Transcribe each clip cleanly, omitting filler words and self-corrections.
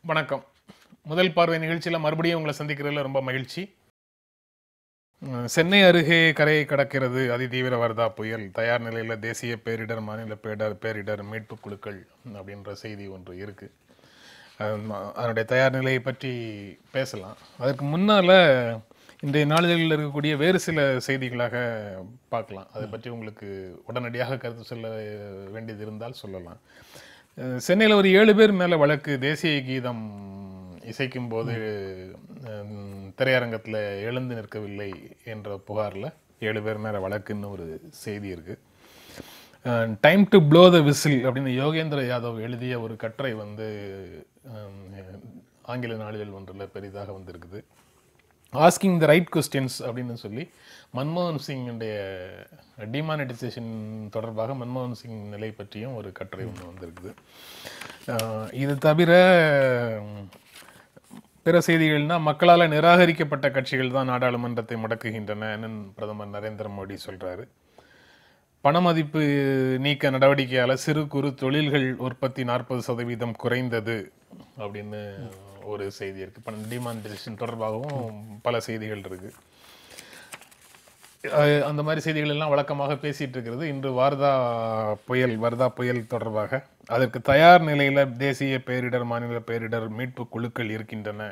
வணக்கம். முதல் பார்வை நிகழ்ச்சியில் மறுபடியும் உங்களை சந்திக்கிறதுல ரொம்ப மகிழ்ச்சி. சென்னை அருகே கரையை கடக்கிறது அதிதீவிர வர்தா புயல். தயார் நிலையில் தேசிய பேரிடர், மாநில பேரிடர் மீட்பு குழுக்கள் அப்படின்ற செய்தி ஒன்று இருக்கு. அதனுடைய தயார் நிலையை பற்றி பேசலாம். அதற்கு முன்னால் இன்றைய நாளிதழில் இருக்கக்கூடிய வேறு சில செய்திகளாக பார்க்கலாம். அதை பற்றி உங்களுக்கு உடனடியாக கருத்து சொல்ல வேண்டியது இருந்தால் சொல்லலாம். சென்னையில் ஒரு 7 பேர் மேலே வழக்கு. தேசிய கீதம் இசைக்கும் போது திரையரங்கத்தில் எழுந்து நிற்கவில்லை என்ற புகாரில் 7 பேர் மேலே வழக்குன்னு ஒரு செய்தி இருக்குது. Time to flow the whistle அப்படின்னு யோகேந்திர யாதவ் எழுதிய ஒரு கட்டுரை ஆங்கில நாளிதழ் ஒன்றில் பெரிதாக வந்திருக்குது. ஆஸ்கிங் த ரைட் கொஸ்டின்ஸ் அப்படின்னு சொல்லி மன்மோகன் சிங்குடைய டிமானிட்டைசேஷன் தொடர்பாக மன்மோகன் சிங் நிலை பற்றியும் ஒரு கட்டுரை ஒன்று வந்திருக்குது. இது தவிர பிற செய்திகள்னா, மக்களால் நிராகரிக்கப்பட்ட கட்சிகள் தான் நாடாளுமன்றத்தை முடக்குகின்றன பிரதமர் நரேந்திர மோடி சொல்றாரு. பணமதிப்பு நீக்க நடவடிக்கையால் சிறு குறு தொழில்கள் உற்பத்தி 40% குறைந்தது அப்படின்னு ஒரு செய்தி இருக்கு. டிமானிட்டைசேஷன் தொடர்பாகவும் பல செய்திகள் இருக்கு. அந்த மாதிரி செய்திகள் எல்லாம் வழக்கமாக பேசிட்டு இருக்கிறது. இன்று வர்தா புயல் தொடர்பாக அதற்கு தயார் நிலையில தேசிய பேரிடர், மாநில பேரிடர் மீட்பு குழுக்கள் இருக்கின்றன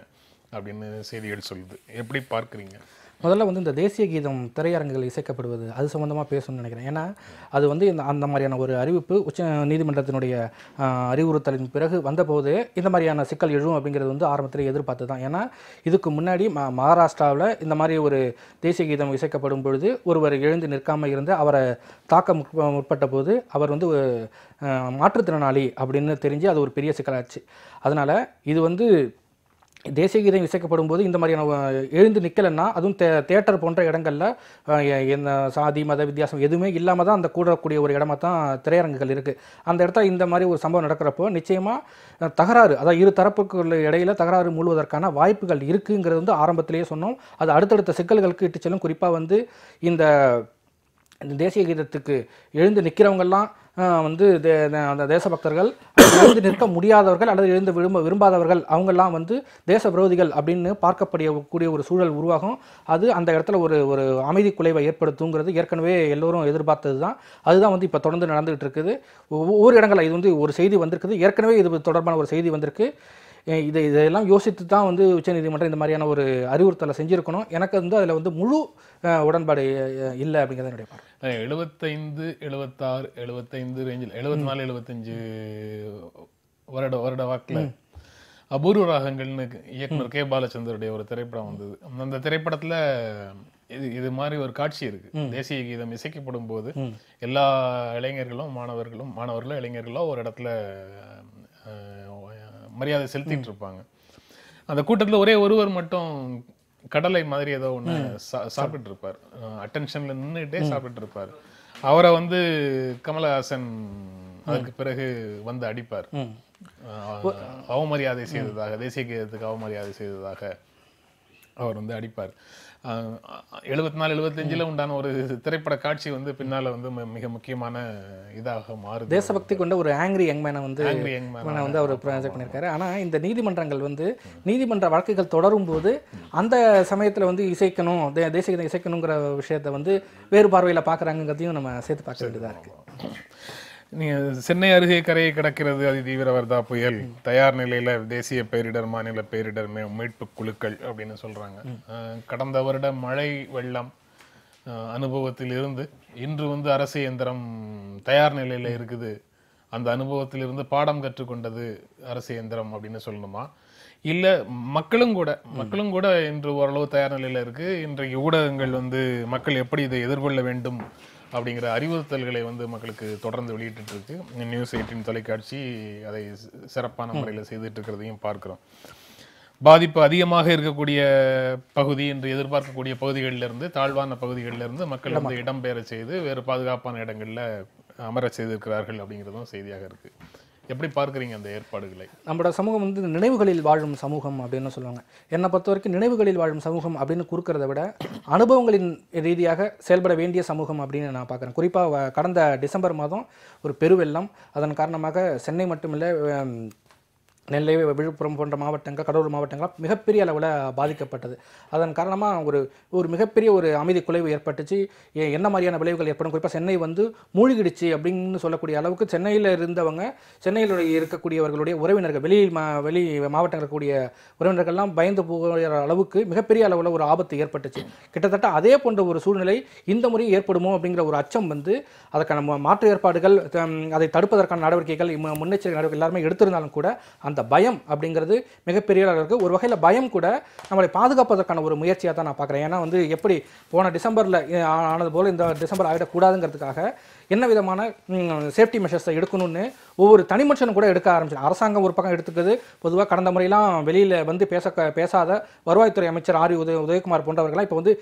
அப்படின்னு செய்திகள் சொல்லுது. எப்படி பார்க்குறீங்க? முதல்ல இந்த தேசிய கீதம் திரையரங்குகள் இசைக்கப்படுவது அது சம்மந்தமாக பேசணும்னு நினைக்கிறேன். ஏன்னா அது அந்த மாதிரியான ஒரு அறிவிப்பு உச்ச நீதிமன்றத்தினுடைய அறிவுறுத்தலின் பிறகு வந்தபோது இந்த மாதிரியான சிக்கல் எழும் அப்படிங்கிறது ஆரம்பத்தில் எதிர்பார்த்து தான். ஏன்னா இதுக்கு முன்னாடி மகாராஷ்டிராவில் இந்த மாதிரி ஒரு தேசிய கீதம் இசைக்கப்படும் பொழுது ஒருவர் எழுந்து நிற்காமல் இருந்து அவரை தாக்க முற்பட்ட போது அவர் மாற்றுத்திறனாளி அப்படின்னு தெரிஞ்சு அது ஒரு பெரிய சிக்கலாச்சு. அதனால் இது தேசிய கீதம் இசைக்கப்படும் போது இந்த மாதிரியான எழுந்து நிற்கலைன்னா, அதுவும் தியேட்டர் போன்ற இடங்களில் என்ன சாதி மத வித்தியாசம் எதுவுமே இல்லாமல் தான் அந்த கூடக்கூடிய ஒரு இடமா தான் திரையரங்குகள் இருக்குது. அந்த இடத்துல இந்த மாதிரி ஒரு சம்பவம் நடக்கிறப்போ நிச்சயமாக தகராறு, அதாவது இரு தரப்புக்குள்ள இடையில தகராறு மூழ்வதற்கான வாய்ப்புகள் இருக்குங்கிறது ஆரம்பத்திலேயே சொன்னோம். அது அடுத்தடுத்த சிக்கல்களுக்கு இட்டு செல்லும். குறிப்பாக இந்த தேசிய கீதத்துக்கு எழுந்து நிற்கிறவங்கெல்லாம் அந்த தேசபக்தர்கள், எழுந்து நிற்க முடியாதவர்கள் அல்லது எழுந்து விரும்பாதவர்கள், அவங்கெல்லாம் தேச விரோதிகள் அப்படின்னு பார்க்கப்படக்கூடிய ஒரு சூழல் உருவாகும். அது அந்த இடத்துல ஒரு அமைதி குலைவை ஏற்படுத்துங்கிறது ஏற்கனவே எல்லோரும் எதிர்பார்த்தது தான். அதுதான் இப்போ தொடர்ந்து நடந்துகிட்டு இருக்குது. ஒவ்வொரு இடங்களில் இது ஒரு செய்தி வந்திருக்குது. ஏற்கனவே இது தொடர்பான ஒரு செய்தி வந்திருக்கு. இதெல்லாம் யோசித்து தான் உச்சநீதிமன்றம் இந்த மாதிரியான ஒரு அறிவுறுத்தலை செஞ்சுருக்கணும். எனக்கு அதில் முழு உடன்பாடு இல்லை அப்படிங்கிறது என்னுடைய பார்வை. 75, 76, 75 ரேஞ்சில் 74, 75 வருட வாக்கில் அபூர்வ ராகங்கள்னு இயக்குனர் கே பாலச்சந்தருடைய ஒரு திரைப்படம் வந்தது. அந்த திரைப்படத்தில் இது மாதிரி ஒரு காட்சி இருக்கு. தேசிய கீதம் இசைக்கப்படும் போது எல்லா இளைஞர்களும் மாணவர்களோ இளைஞர்களோ ஒரு இடத்துல மரியாதை செலுத்திட்டு இருப்பாங்க. அந்த கூட்டத்தில் ஒரே ஒருவர் மட்டும் கடலை மாதிரி ஏதோ ஒன்று சாப்பிட்டு இருப்பார். அட்டென்ஷன்ல நின்றுட்டே சாப்பிட்டு இருப்பார். அவரை கமலஹாசன் அதுக்கு பிறகு அடிப்பார். அவமரியாதை செய்ததாக, தேசிய கீதத்துக்கு அவமரியாதை செய்ததாக அவர் அடிப்பார். 74, 75 உண்டான ஒரு திரைப்பட காட்சி பின்னால மிக முக்கியமான இதாக மாறுது. தேசபக்தி கொண்ட ஒரு ஆங்கிரி யங்மேனை அவர் ப்ராஜெக்ட் பண்ணியிருக்காரு. ஆனால் இந்த நீதிமன்றங்கள் நீதிமன்ற வழக்குகள் தொடரும் போது அந்த சமயத்தில் இசைக்கணும், தேசிய கீதம் இசைக்கணுங்கிற விஷயத்தை வேறு பார்வையில் பார்க்குறாங்கிறதையும் நம்ம சேர்த்து பார்க்க வேண்டியதாக இருக்குது. சென்னை அருகே கரையை கடக்கிறது அதிதீவிர வர்தா புயல். தயார் நிலையில தேசிய பேரிடர், மாநில பேரிடர் மீட்பு குழுக்கள் அப்படின்னு சொல்றாங்க. கடந்த வருட மழை வெள்ளம் அனுபவத்தில் இருந்து இன்று அரசு இயந்திரம் தயார் நிலையில இருக்குது. அந்த அனுபவத்திலிருந்து பாடம் கற்றுக்கொண்டது அரசு இயந்திரம் அப்படின்னு சொல்லணுமா? இல்ல மக்களும் கூட இன்று ஓரளவு தயார் நிலையில இருக்கு. இன்றைக்கு ஊடகங்கள் மக்கள் எப்படி இதை எதிர்கொள்ள வேண்டும் அப்படிங்கிற அறிவுறுத்தல்களை மக்களுக்கு தொடர்ந்து வெளியிட்டு இருக்கு. நியூஸ் 18 தொலைக்காட்சி அதை சிறப்பான முறையில் செய்துட்டு இருக்கிறதையும் பார்க்கிறோம். பாதிப்பு அதிகமாக இருக்கக்கூடிய பகுதி என்று எதிர்பார்க்கக்கூடிய பகுதிகளிலிருந்து, தாழ்வான பகுதிகளிலிருந்து மக்கள் இடம்பெயர செய்து வேறு பாதுகாப்பான இடங்கள்ல அமர செய்திருக்கிறார்கள் அப்படிங்கிறதும் செய்தியாக இருக்கு. எப்படி பார்க்குறீங்க அந்த ஏற்பாடுகளை? நம்மளோட சமூகம் நினைவுகளில் வாழும் சமூகம் அப்படின்னு சொல்லுவாங்க. என்னை பொறுத்த வரைக்கும் நினைவுகளில் வாழும் சமூகம் அப்படின்னு கொடுக்கறத விட அனுபவங்களின் ரீதியாக செயல்பட வேண்டிய சமூகம் அப்படின்னு நான் பார்க்குறேன். குறிப்பாக கடந்த டிசம்பர் மாதம் ஒரு பெருவெள்ளம், அதன் காரணமாக சென்னை மட்டுமில்லை நெல்லை, விழுப்புரம் போன்ற மாவட்டங்கள், கடலூர் மாவட்டங்கள் மிகப்பெரிய அளவில் பாதிக்கப்பட்டது. அதன் காரணமாக ஒரு மிகப்பெரிய ஒரு அமைதி குலைவு ஏற்பட்டுச்சு. என்ன மாதிரியான விளைவுகள் ஏற்படும், குறிப்பாக சென்னை வந்து மூழ்கிடுச்சு அப்படின்னு சொல்லக்கூடிய அளவுக்கு சென்னையில் இருந்தவங்க, சென்னையில் இருக்கக்கூடியவர்களுடைய உறவினர்கள், வெளி மாவட்டங்கள் இருக்கக்கூடிய உறவினர்கள்லாம் பயந்து போகிற அளவுக்கு மிகப்பெரிய அளவில் ஒரு ஆபத்து ஏற்பட்டுச்சு. கிட்டத்தட்ட அதே போன்ற ஒரு சூழ்நிலை இந்த முறையும் ஏற்படுமோ அப்படிங்கிற ஒரு அச்சம் வந்து அதுக்கான மாற்று ஏற்பாடுகள், அதை தடுப்பதற்கான நடவடிக்கைகள், முன்னெச்சரிக்கை நடவடிக்கை எல்லாருமே எடுத்திருந்தாலும் கூட அந்த பயம் அப்படிங்கிறது மிகப்பெரிய அளவுக்கு ஒரு வகையில் பயம் கூட நம்மளை பாதுகாப்பதற்கான ஒரு முயற்சியாக தான் நான் பார்க்குறேன். ஏன்னா வந்து எப்படி போன டிசம்பரில் ஆனது போல் இந்த டிசம்பர் ஆகிடக்கூடாதுங்கிறதுக்காக என்ன விதமான சேஃப்டி மெஷர்ஸை எடுக்கணும்னு ஒவ்வொரு தனி மனுஷனும் கூட எடுக்க ஆரம்பிச்சு. அரசாங்கம் ஒரு பக்கம் எடுத்துக்குது. பொதுவாக கடந்த முறையெல்லாம் வெளியில் வந்து பேசாத வருவாய்த்துறை அமைச்சர் உதயகுமார் போன்றவர்கள்லாம் இப்போ வந்து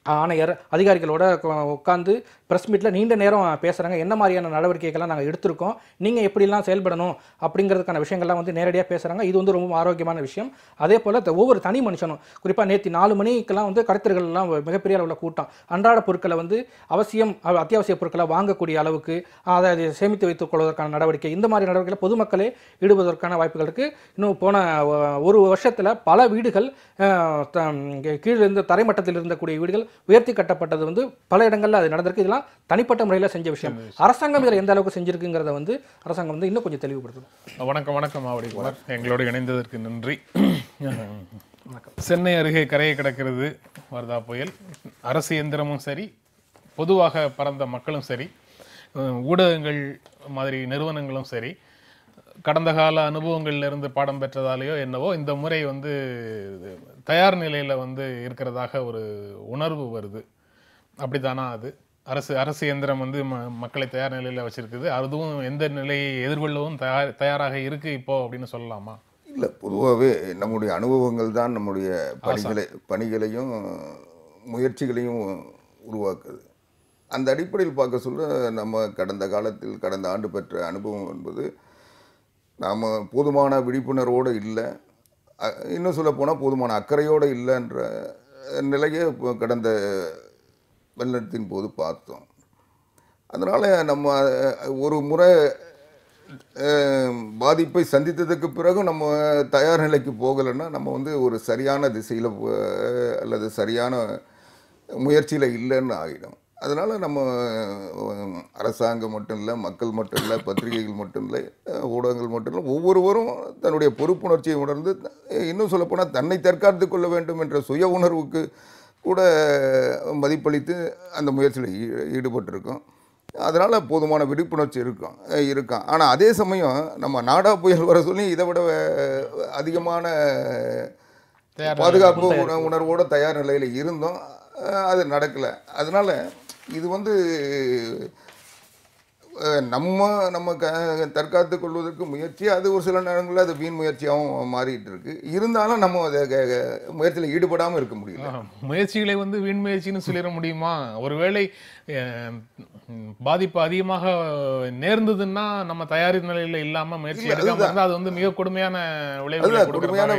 ஆணையர் அதிகாரிகளோட உட்காந்து ப்ரெஸ் மீட்டில் நீண்ட நேரம் பேசுகிறாங்க. என்ன மாதிரியான நடவடிக்கைகள்லாம் நாங்கள் எடுத்திருக்கோம், நீங்கள் எப்படிலாம் செயல்படணும் அப்படிங்கிறதுக்கான விஷயங்கள்லாம் வந்து நேரடியாக பேசுகிறாங்க. இது வந்து ரொம்ப ஆரோக்கியமான விஷயம். அதே போல் ஒவ்வொரு தனி மனுஷனும் குறிப்பாக நேற்று 4 மணிக்கெல்லாம் வந்து கடத்தல்கள்லாம் மிகப்பெரிய அளவில் கூட்டம், அன்றாட பொருட்களை வந்து அத்தியாவசிய பொருட்களை வாங்கக்கூடிய அளவுக்கு அதை சேமித்து வைத்துக் கொள்வதற்கான நடவடிக்கை, இந்த மாதிரி நடவடிக்கைகளை பொதுமக்களே ஈடுபடுவதற்கான வாய்ப்புகள் இருக்குது. இன்னும் போன ஒரு வருஷத்தில் பல வீடுகள் கீழிருந்து தரைமட்டத்தில் இருந்தக்கூடிய வீடுகள் உயர்த்தி கட்டப்பட்டது வந்து பல இடங்களில் அது நடந்திருக்கு. இதெல்லாம் தனிப்பட்ட முறையில் செஞ்ச விஷயம். அரசாங்கம் இதில் எந்த அளவுக்கு செஞ்சிருக்குங்கிறத வந்து அரசாங்கம் வந்து இன்னும் கொஞ்சம் தெளிவுபடுத்தணும். வணக்கம் ஆவடிக்குமார், எங்களோடு இணைந்ததற்கு நன்றி. சென்னை அருகே கரையை கிடக்கிறது வர்தா புயல். அரசு இயந்திரமும் சரி, பொதுவாக பறந்த மக்களும் சரி, ஊடகங்கள் மாதிரி நிறுவனங்களும் சரி, கடந்த கால அனுபவங்கள்லேருந்து பாடம் பெற்றதாலேயோ என்னவோ இந்த முறை வந்து தயார் நிலையில் வந்து இருக்கிறதாக ஒரு உணர்வு வருது. அப்படித்தானா? அது அரசு இயந்திரம் வந்து மக்களை தயார் நிலையில் வச்சிருக்குது, அதுவும் எந்த நிலையை எதிர்கொள்ளவும் தயாராக இருக்கு இப்போ அப்படின்னு சொல்லலாமா? இல்லை, பொதுவாகவே நம்முடைய அனுபவங்கள் தான் நம்முடைய பணிகளையும் முயற்சிகளையும் உருவாக்குது. அந்த அடிப்படையில் பார்க்க சொல்ல நம்ம கடந்த ஆண்டு பெற்ற அனுபவம் என்பது நாம் போதுமான விழிப்புணர்வோடு இல்லை, இன்னும் சொல்ல போனால் போதுமான அக்கறையோடு இல்லைன்ற நிலையை கடந்த வெள்ளத்தின் போது பார்த்தோம். அதனால் நம்ம ஒரு முறை பாதிப்பை சந்தித்ததுக்கு பிறகு நம்ம தயார் நிலைக்கு போகலைன்னா நம்ம வந்து ஒரு சரியான திசையில் அல்லது சரியான முயற்சியில் இல்லைன்னு ஆகிடும். அதனால் நம்ம அரசாங்கம் மட்டும் இல்லை, மக்கள் மட்டும் இல்லை, பத்திரிகைகள் மட்டும் இல்லை, ஊடகங்கள் மட்டும் இல்லை, ஒவ்வொருவரும் தன்னுடைய பொறுப்புணர்ச்சியை உணர்ந்து, இன்னும் சொல்லப்போனால் தன்னை தற்காத்து கொள்ள வேண்டும் என்ற சுய உணர்வுக்கு கூட மதிப்பளித்து அந்த முயற்சியில் ஈடுபட்டிருக்கோம். அதனால் போதுமான விழிப்புணர்ச்சி இருக்கும். ஆனால் அதே சமயம் நம்ம நாடா புயல் வர சொல்லி இதை விட அதிகமான பாதுகாப்பு உணர்வோடு தயார் நிலையில் இருந்தோம். அது நடக்கலை. அதனால் இது வந்து நம்ம தற்காத்து கொள்வதற்கு முயற்சி, அது ஒரு சில நேரங்களில் அது வீண் முயற்சியாகவும் மாறிட்டு இருக்கு. இருந்தாலும் நம்ம அதை முயற்சியில் ஈடுபடாமல் இருக்க முடியல. முயற்சிகளை வந்து வீண் முயற்சின்னு சொல்லிட முடியுமா? ஒருவேளை பாதிப்பு அதிகமாக நேர்ந்ததுன்னா நம்ம தயாரி நிலையில் இல்லாமல் முயற்சி எடுக்காம இருந்தால் அது வந்து மிக கொடுமையான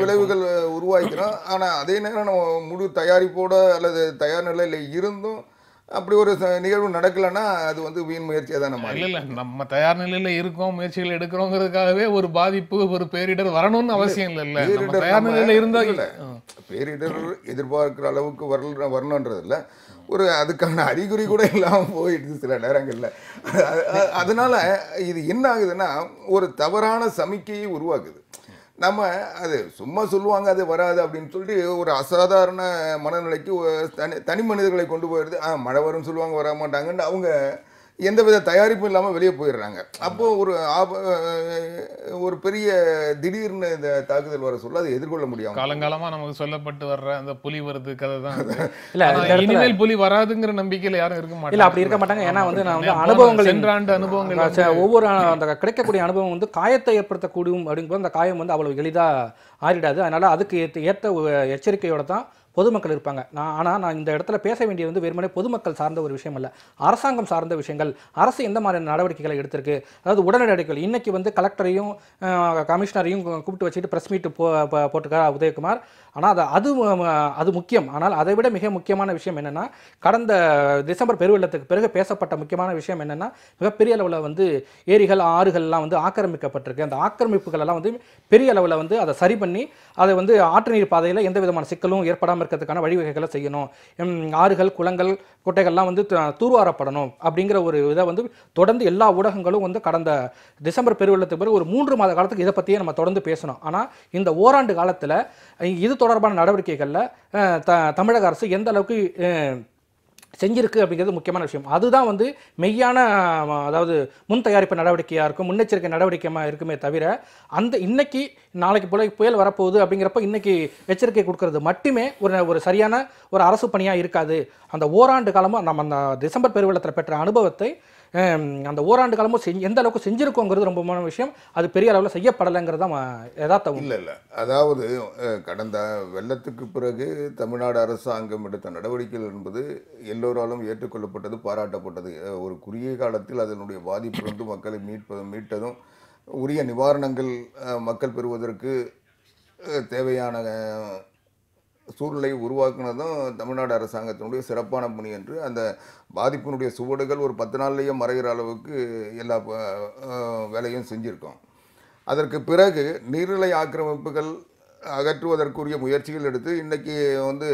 விளைவுகள் உருவாக்கிறோம். ஆனால் அதே நேரம் நம்ம முழு தயாரிப்போட அல்லது தயார் நிலையில் இருந்தும் அப்படி ஒரு நிகழ்வு நடக்கலைன்னா அது வந்து வீண் முயற்சியாக தான். நம்ம தயார் நிலையில இருக்கோம், முயற்சிகள் எடுக்கிறோங்கிறதுக்காகவே ஒரு பாதிப்பு, ஒரு பேரிடர் வரணும்னு அவசியம் இல்லை. தயார் நிலையில இருந்தா பேரிடர் எதிர்பார்க்கிற அளவுக்கு வரணுன்றது இல்லை, ஒரு அதுக்கான அறிகுறி கூட இல்லாமல் போயிடுது சில நேரங்களில். அதனால இது என்ன ஆகுதுன்னா ஒரு தவறான சமிக்கையை உருவாக்குது. நம்ம அது சும்மா சொல்லுவாங்க அது வராது அப்படின்னு சொல்லிட்டு ஒரு அசாதாரண மனநிலைக்கு தனி மனிதர்களை கொண்டு போயிடுது. மழை வரும்னு சொல்லுவாங்க, வர மாட்டாங்கன்னு அவங்க எந்தவித தயாரிப்பும் இல்லாமல் வெளியே போயிடுறாங்க. அப்போது ஒரு பெரிய திடீர்னு இந்த தாக்குதல் வர சொல்ல அதை எதிர்கொள்ள முடியும். காலங்காலமாக நமக்கு சொல்லப்பட்டு வர்ற அந்த புலி வருது கதை தான். இனிமேல் புலி வராதுங்கிற நம்பிக்கையில் யாரும் இருக்க மாட்டாங்க. இல்லை, அப்படி இருக்க மாட்டாங்க. ஏன்னா வந்து நான் வந்து அனுபவங்கள், சென்றாண்டு அனுபவங்கள், ஒவ்வொரு அந்த கிடைக்கக்கூடிய அனுபவம் வந்து காயத்தை ஏற்படுத்தக்கூடும் அப்படிங்கும்போது அந்த காயம் வந்து அவ்வளவு எளிதாக ஆறிடாது. அதனால் அதுக்கு ஏற்ற எச்சரிக்கையோடு தான் பொதுமக்கள் இருப்பாங்க. நான் இந்த இடத்துல பேச வேண்டியது வந்து வெறுமனே பொதுமக்கள் சார்ந்த ஒரு விஷயம் அல்ல, அரசாங்கம் சார்ந்த விஷயங்கள். அரசு எந்த மாதிரியான நடவடிக்கைகளை எடுத்திருக்கு, அதாவது உடனடி நடவடிக்கைகள். இன்னைக்கு வந்து கலெக்டரையும் கமிஷனரையும் கூப்பிட்டு வச்சுட்டு ப்ரெஸ் மீட் போட்டிருக்கார் உதயகுமார். ஆனால் அது முக்கியம். ஆனால் அதை விட மிக முக்கியமான விஷயம் என்னென்னா, கடந்த டிசம்பர் பெருவெள்ளத்துக்கு பிறகு பேசப்பட்ட முக்கியமான விஷயம் என்னென்னா, மிகப்பெரிய அளவில் வந்து ஏரிகள் ஆறுகள்லாம் வந்து ஆக்கிரமிக்கப்பட்டிருக்கு. அந்த ஆக்கிரமிப்புகள் எல்லாம் வந்து பெரிய அளவில் வந்து அதை சரி பண்ணி அதை வந்து ஆற்று நீர் பாதையில் எந்த விதமான சிக்கலும் ஏற்படாமல் இருக்கிறதுக்கான வழிவகைகளை செய்யணும். ஆறுகள் குளங்கள் குட்டைகள்லாம் வந்து தூர்வாரப்படணும் அப்படிங்கிற ஒரு இதை வந்து தொடர்ந்து எல்லா ஊடகங்களும் வந்து கடந்த டிசம்பர் பெருவெள்ளத்துக்கு பிறகு ஒரு 3 மாத காலத்துக்கு இதை பற்றியே நம்ம தொடர்ந்து பேசணும். ஆனால் இந்த ஓராண்டு காலத்தில் இது தொடர்பான நடவடிக்கைகளில் தமிழக அரசு எந்த அளவுக்கு செஞ்சிருக்கு அப்படிங்கிறது முக்கியமான விஷயம். அதுதான் வந்து மெய்யான, அதாவது முன் தயாரிப்பு நடவடிக்கையாக இருக்கும், முன்னெச்சரிக்கை நடவடிக்கையாக இருக்குமே தவிர, அந்த இன்னைக்கு நாளைக்கு புயல் வரப்போகுது அப்படிங்கிறப்ப இன்னைக்கு எச்சரிக்கை கொடுக்கறது மட்டுமே ஒரு சரியான ஒரு அரசு பணியாக இருக்காது. அந்த ஓராண்டு காலமும் நம்ம அந்த டிசம்பர் பெருவெள்ளத்தில் பெற்ற அனுபவத்தை அந்த ஓராண்டு காலமும் எந்த அளவுக்கு செஞ்சிருக்கோங்கிறது ரொம்ப முக்கியமான விஷயம். அது பெரிய அளவில் செய்யப்படலைங்கிறது தான் யதார்த்தம். இல்லை அதாவது கடந்த வெள்ளத்துக்கு பிறகு தமிழ்நாடு அரசாங்கம் எடுத்த நடவடிக்கைகள் என்பது எல்லோராலும் ஏற்றுக்கொள்ளப்பட்டது, பாராட்டப்பட்டது. ஒரு குறுகிய காலத்தில் அதனுடைய பாதிப்பிலிருந்து மக்களை மீட்டதும், உரிய நிவாரணங்கள் மக்கள் பெறுவதற்கு தேவையான சூழ்நிலை உருவாக்குனதும் தமிழ்நாடு அரசாங்கத்தினுடைய சிறப்பான பணி என்று, அந்த பாதிப்பினுடைய சுவடுகள் ஒரு 10 நாள்லேயே மறைகிற அளவுக்கு எல்லா வேலையும் செஞ்சுருக்கோம். அதற்கு பிறகு நீர்நிலை ஆக்கிரமிப்புகள் அகற்றுவதற்குரிய முயற்சிகள் எடுத்து இன்றைக்கி வந்து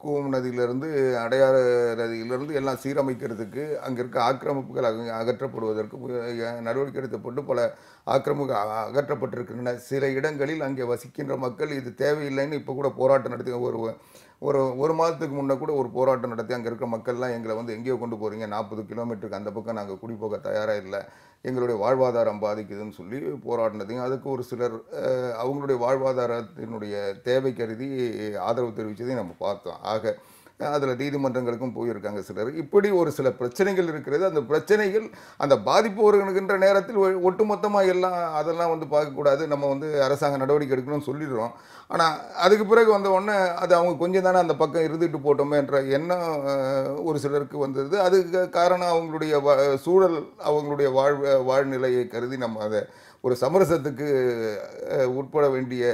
கூவம் நதியிலிருந்து அடையாறு நதியிலிருந்து எல்லாம் சீரமைக்கிறதுக்கு, அங்கே இருக்க ஆக்கிரமிப்புகள் அகற்றப்படுவதற்கு நடவடிக்கை எடுக்கப்பட்டு பல ஆக்கிரமிப்புகள் அகற்றப்பட்டிருக்கின்றன. சில இடங்களில் அங்கே வசிக்கின்ற மக்கள் இது தேவையில்லைன்னு இப்போ கூட போராட்டம் நடத்தி ஒரு மாதத்துக்கு முன்னே கூட ஒரு போராட்டம் நடத்தி அங்கே இருக்கிற மக்கள்லாம் எங்களை வந்து எங்கேயோ கொண்டு போகிறீங்க, 40 கிலோமீட்டருக்கு அந்த பக்கம் நாங்கள் குடி போக தயாராக இல்லை, எங்களுடைய வாழ்வாதாரம் பாதிக்குதுன்னு சொல்லி போராடினதையும், அதுக்கு ஒரு சிலர் அவங்களுடைய வாழ்வாதாரத்தினுடைய தேவை கருதி ஆதரவு தெரிவித்ததையும் நம்ம பார்த்தோம். ஆக அதில் நீதிமன்றங்களுக்கும் போயிருக்காங்க சிலர். இப்படி ஒரு சில பிரச்சனைகள் இருக்கிறது. அந்த பிரச்சனைகள் அந்த பாதிப்பு வருகின்ற நேரத்தில் ஒட்டுமொத்தமாக எல்லாம் அதெல்லாம் வந்து பார்க்கக்கூடாது, நம்ம வந்து அரசாங்க நடவடிக்கை எடுக்கணும்னு சொல்லிடுறோம். ஆனால் அதுக்கு பிறகு வந்த உடனே அது அவங்க கொஞ்சம் தானே அந்த பக்கம் இருந்துட்டு போட்டோமே என்ற எண்ணம் ஒரு சிலருக்கு வந்தது. அதுக்கு காரணம் அவங்களுடைய சூழல், அவங்களுடைய வாழ்நிலையை கருதி நம்ம அதை ஒரு சமரசத்துக்கு உட்பட வேண்டிய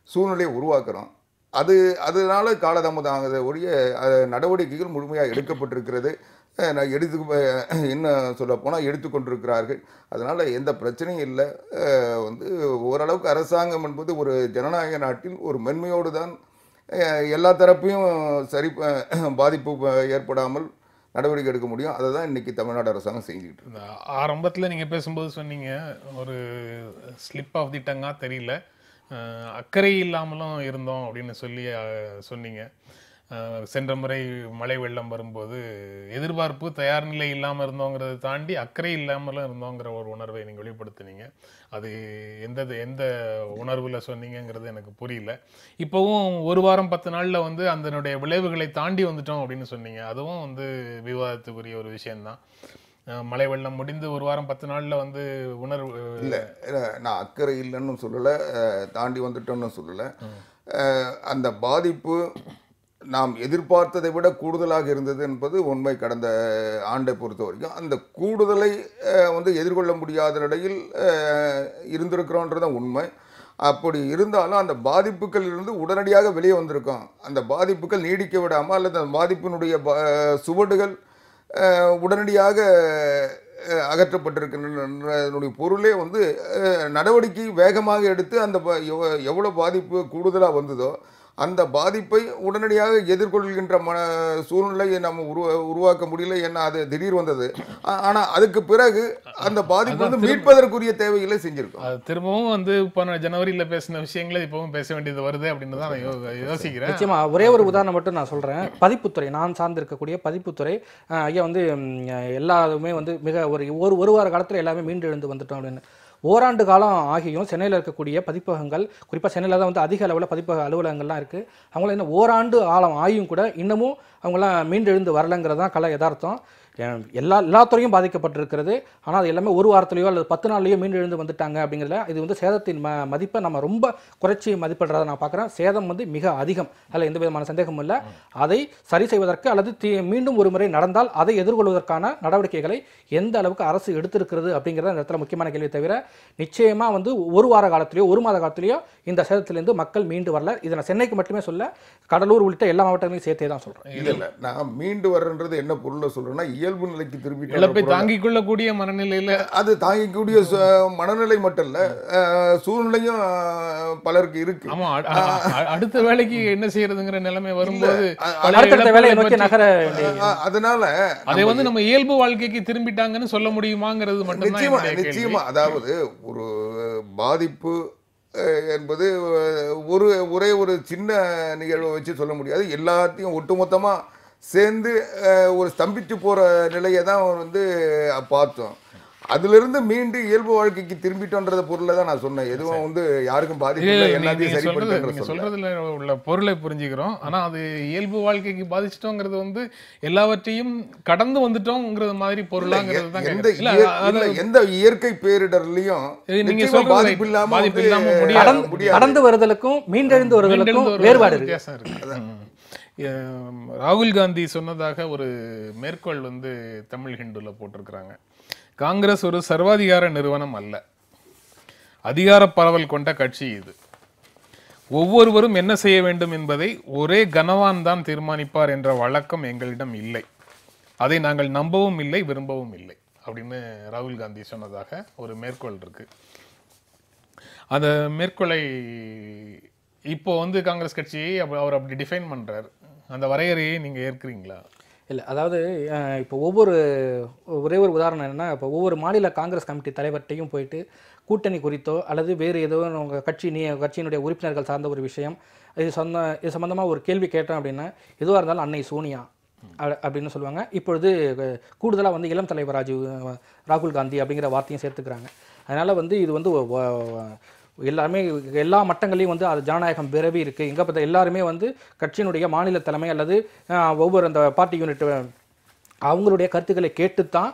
சூழ்நிலையை உருவாக்குறோம். அதனால காலதாமதம் ஆகுத ஒழிய நடவடிக்கைகள் முழுமையாக எடுக்கப்பட்டிருக்கிறது. நான் இன்னும் சொல்லப்போனால் எடுத்துக்கொண்டிருக்கிறார்கள். அதனால் எந்த பிரச்சனையும் இல்லை. வந்து ஓரளவுக்கு அரசாங்கம் என்பது ஒரு ஜனநாயக நாட்டில் ஒரு மென்மையோடு தான் எல்லா தரப்பையும் பாதிப்பு ஏற்படாமல் நடவடிக்கை எடுக்க முடியும். அதை தான் இன்றைக்கி தமிழ்நாடு அரசாங்கம் செஞ்சுக்கிட்டு இருக்கு. ஆரம்பத்தில் நீங்கள் பேசும்போது சொன்னீங்க, ஒரு ஸ்லிப் ஆஃப் தி டங்கா தெரியல, அக்கறை இல்லாமலும் இருந்தோம் அப்படின்னு சொன்னீங்க. சென்ற முறை மழை வெள்ளம் வரும்போது எதிர்பார்ப்பு தயார் நிலை இல்லாமல் இருந்தோங்கிறத தாண்டி அக்கறை இல்லாமலும் இருந்தோங்கிற ஒரு உணர்வை நீங்கள் வெளிப்படுத்தினீங்க. அது எந்த உணர்வில் சொன்னீங்கிறது எனக்கு புரியல. இப்போவும் 1 வாரம் 10 நாளில் வந்து அதனுடைய விளைவுகளை தாண்டி வந்துட்டோம் அப்படின்னு சொன்னீங்க. அதுவும் வந்து விவாதத்துக்குரிய ஒரு விஷயம்தான். மழை வெள்ளம் முடிந்து 1 வாரம் 10 நாளில் வந்து உணர்வு இல்லை, நான் அக்கறை இல்லைன்னு சொல்லலை, தாண்டி வந்துட்டோன்னு சொல்லலை. அந்த பாதிப்பு நாம் எதிர்பார்த்ததை விட கூடுதலாக இருந்தது என்பது உண்மை. கடந்த ஆண்டை பொறுத்த வரைக்கும் அந்த கூடுதலை வந்து எதிர்கொள்ள முடியாத நிலையில் இருந்திருக்கிறோன்றதான் உண்மை. அப்படி இருந்தாலும் அந்த பாதிப்புகள் இருந்து உடனடியாக வெளியே வந்திருக்கோம். அந்த பாதிப்புகள் நீடிக்க விடாமல் அல்லது அந்த பாதிப்பினுடைய சுவடுகள் உடனடியாக அகற்றப்பட்டிருக்கின்றனுடைய பொருளே வந்து நடவடிக்கை வேகமாக எடுத்து அந்த எவ்வளோ பாதிப்பு கூடுதலாக வந்ததோ அந்த பாதிப்பை உடனடியாக எதிர்கொள்கின்ற சூழ்நிலையை நம்ம உருவாக்க முடியல. ஏன்னா அது திடீர் வந்தது. ஆனால் அதுக்கு பிறகு அந்த பாதிப்பு வந்து மீட்பதற்குரிய தேவைகளை செஞ்சிருக்கோம். அது திரும்பவும் வந்து போன ஜனவரியில் பேசின விஷயங்களை இப்பவும் பேச வேண்டியது வருது அப்படின்னு தான் நான் யோசிக்கிறேன். நிச்சயமா ஒரே ஒரு உதாரணம் மட்டும் நான் சொல்கிறேன். பதிப்புத்துறை, நான் சார்ந்திருக்கக்கூடிய பதிப்புத்துறை ஐயா வந்து எல்லாருமே வந்து மிக ஒரு வார காலத்தில் எல்லாமே மீண்டு எழுந்து வந்துட்டோம் அப்படின்னு. ஓராண்டு காலம் ஆகியும் சென்னையில் இருக்கக்கூடிய பதிப்பகங்கள், குறிப்பாக சென்னையில் தான் வந்து அதிக அளவில் பதிப்பக அலுவலகங்கள்லாம் இருக்குது. அவங்கள இன்னும் ஓராண்டு ஆழம் ஆகியும் கூட இன்னமும் அவங்களாம் மீண்டு எழுந்து வரலைங்கிறது தான் யதார்த்தம். எல்லா துறையும் பாதிக்கப்பட்டிருக்கிறது. ஆனால் அது எல்லாமே ஒரு வாரத்திலேயோ அல்லது 10 நாள்லையோ மீண்டு எழுந்து வந்துட்டாங்க அப்படிங்கிறதுல இது வந்து சேதத்தின் மதிப்பை நம்ம ரொம்ப குறைச்சி மதிப்பிடுறதை நான் பார்க்குறேன். சேதம் வந்து மிக அதிகம், அதில் எந்த விதமான சந்தேகமும் இல்லை. அதை சரி செய்வதற்கு அல்லது மீண்டும் ஒரு முறை நடந்தால் அதை எதிர்கொள்வதற்கான நடவடிக்கைகளை எந்த அளவுக்கு அரசு எடுத்திருக்கிறது அப்படிங்கிறத இந்த இடத்துல முக்கியமான கேள்வி. தவிர நிச்சயமாக வந்து ஒரு வார காலத்திலேயோ ஒரு மாத காலத்திலேயோ இந்த சேதத்திலிருந்து மக்கள் மீண்டு வரல. இதை நான் சென்னைக்கு மட்டுமே சொல்ல, கடலூர் உள்ளிட்ட எல்லா மாவட்டங்களையும் சேர்த்தே தான் சொல்கிறேன். இல்லை நான் மீண்டு வர்றன்றது என்ன பொருளை சொல்கிறேன்னா, இயல்பு நிலைக்கு திரும்பி இழப்பை தாங்கிக் கொள்ளக்கூடிய மனநிலையில், அது தாங்கிக்கூடிய மனநிலை மட்டும் இல்லை, சூழ்நிலையும் பலருக்கு இருக்கு. ஆமா, அடுத்த வேலைக்கு என்ன செய்யறதுங்கிற நிலைமை வரும்போது அடுத்த வேலையை நோக்கி நகர அதனால அதை வந்து நம்ம இயல்பு வாழ்க்கைக்கு திரும்பிட்டாங்கன்னு சொல்ல முடியுமாங்கிறது மட்டும்தான் நிச்சயமா. அதாவது ஒரு பாதிப்பு என்பது ஒரே ஒரு சின்ன நிகழ்வை வச்சு சொல்ல முடியாது. எல்லாத்தையும் ஒட்டுமொத்தமா சேர்ந்து ஒரு ஸ்தம்பிச்சு போற நிலையை தான் வந்து பார்த்தோம். அதிலிருந்து மீண்டும் இயல்பு வாழ்க்கைக்கு திரும்பிட்டோன்றத பொருளை தான் நான் சொன்னேன். எதுவும் வந்து யாருக்கும் பாதிப்பு இல்லை, எல்லாத்தையும் சரிப்படுத்த சொல்றதுல உள்ள பொருளை புரிஞ்சுக்கிறோம். ஆனா அது இயல்பு வாழ்க்கைக்கு பாதிச்சிட்டோங்கிறது வந்து எல்லாவற்றையும் கடந்து வந்துட்டோங்கிறது மாதிரி பொருளாங்கிறது தான். எந்த இயற்கை பேரிடர்லயும் நீங்க பாதிப்பு இல்லாம கடந்து வருதலுக்கும் மீண்டெழுந்து வருதலுக்கும் வேறுபாடு வித்தியாசம் இருக்கு. ராகுல் காந்தி சொன்னதாக ஒரு மேற்கோள் வந்து தமிழ் ஹிந்துல போட்டிருக்கிறாங்க. காங்கிரஸ் ஒரு சர்வாதிகார நிறுவனம் அல்ல, அதிகார பரவல் கொண்ட கட்சி இது. ஒவ்வொருவரும் என்ன செய்ய வேண்டும் என்பதை ஒரே கனவான் தான் தீர்மானிப்பார் என்ற வழக்கம் எங்களிடம் இல்லை. அதை நாங்கள் நம்பவும் இல்லை, விரும்பவும் இல்லை அப்படின்னு ராகுல் காந்தி சொன்னதாக ஒரு மேற்கோள் இருக்கு. அந்த மேற்கோளை இப்போ வந்து காங்கிரஸ் கட்சியை அவர் அப்படி டிஃபைன் பண்றார். அந்த வரையறையை நீங்க ஏற்கிறீங்களா? இல்லை, அதாவது இப்போ ஒரே ஒரு உதாரணம் என்னென்னா, இப்போ ஒவ்வொரு மாநில காங்கிரஸ் கமிட்டி தலைவர்கிட்டையும் போயிட்டு கூட்டணி குறித்தோ அல்லது வேறு ஏதோ உங்கள் கட்சியினுடைய உறுப்பினர்கள் சார்ந்த ஒரு விஷயம் இது சம்மந்தமாக ஒரு கேள்வி கேட்டோம் அப்படின்னா, எதுவாக இருந்தாலும் அன்னை சோனியா அப்படின்னு சொல்லுவாங்க. இப்பொழுது கூடுதலாக வந்து இளம் தலைவர் ராகுல் காந்தி அப்படிங்கிற வார்த்தையும் சேர்த்துக்கிறாங்க. அதனால் வந்து இது வந்து எல்லா மட்டங்களையும் வந்து அது ஜனநாயகம் விரவி இருக்குது. எங்கே பார்த்தா எல்லாருமே வந்து கட்சியினுடைய மாநில தலைமை அல்லது ஒவ்வொரு அந்த பார்ட்டி யூனிட் அவங்களுடைய கருத்துக்களை கேட்டுத்தான்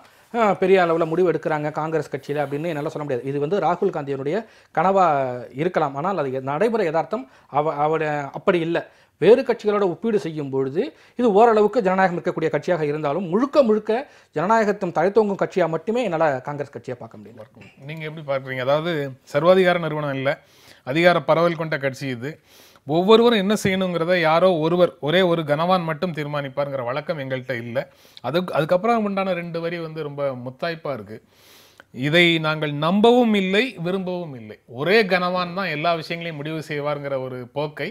பெரிய அளவில் முடிவு எடுக்கிறாங்க காங்கிரஸ் கட்சியில் அப்படின்னு என்னால் சொல்ல முடியாது. இது வந்து ராகுல் காந்தியினுடைய கனவாக இருக்கலாம், ஆனால் அது நடைமுறை யதார்த்தம் அப்படி இல்லை. வேறு கட்சிகளோட ஒப்பீடு செய்யும் பொழுது இது ஓரளவுக்கு ஜனநாயகம் இருக்கக்கூடிய கட்சியாக இருந்தாலும் முழுக்க ஜனநாயகத்தின் தழைத்தோங்கும் கட்சியாக மட்டுமே என்னால் காங்கிரஸ் கட்சியை பார்க்க முடியல. நீங்கள் எப்படி பார்க்குறீங்க? அதாவது சர்வாதிகார நிறுவனம் இல்லை, அதிகார பரவல் கொண்ட கட்சி இது. ஒவ்வொருவரும் என்ன செய்யணுங்கிறத யாரோ ஒரே ஒரு கனவான் மட்டும் தீர்மானிப்பாருங்கிற வழக்கம் எங்கள்கிட்ட இல்லை. அதுக்கப்புறம் உண்டான 2 வரி வந்து ரொம்ப முத்தாய்ப்பாக இருக்குது. இதை நாங்கள் நம்பவும் இல்லை, விரும்பவும் இல்லை. ஒரே கனவான் தான் எல்லா விஷயங்களையும் முடிவு செய்வாருங்கிற ஒரு போக்கை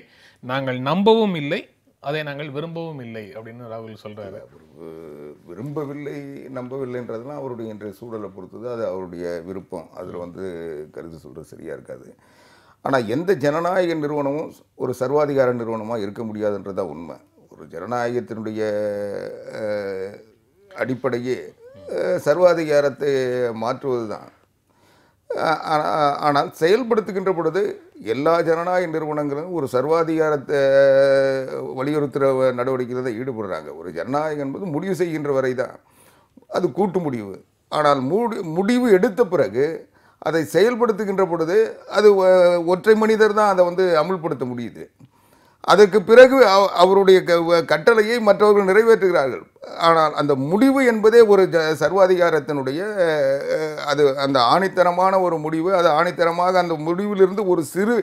நாங்கள் நம்பவும் இல்லை, அதை நாங்கள் விரும்பவும் இல்லை அப்படின்னு ராகுல் சொல்றாரு. விரும்பவில்லை, நம்பவில்லைன்றதுலாம் அவருடைய இன்றைய சூழலை பொறுத்தது, அது அவருடைய விருப்பம். அதில் வந்து கருத்து சொல்கிறது சரியாக இருக்காது. ஆனால் எந்த ஜனநாயக நிறுவனமும் ஒரு சர்வாதிகார நிறுவனமாக இருக்க முடியாதுன்றதான் உண்மை. ஒரு ஜனநாயகத்தினுடைய அடிப்படையே சர்வாதிகாரத்தை மாற்றுவது தான். ஆனால் செயல்படுத்துகின்ற பொழுது எல்லா ஜனநாயக நிறுவனங்களும் ஒரு சர்வாதிகாரத்தை வலியுறுத்துகிற நடவடிக்கையில் தான் ஈடுபடுறாங்க. ஒரு ஜனநாயகம் என்பது முடிவு செய்கின்ற வரை தான், அது கூட்டு முடிவு. ஆனால் முடிவு எடுத்த பிறகு அதை செயல்படுத்துகின்ற பொழுது அது ஒற்றை மனிதர் தான் அதை வந்து அமுல்படுத்த முடியுது. அதற்கு பிறகு அவருடைய கட்டளையை மற்றவர்கள் நிறைவேற்றுகிறார்கள். ஆனால் அந்த முடிவு என்பதே ஒரு சர்வாதிகாரத்தினுடைய அந்த ஆணித்தரமான ஒரு முடிவு. அது ஆணித்தரமாக அந்த முடிவிலிருந்து ஒரு சிறு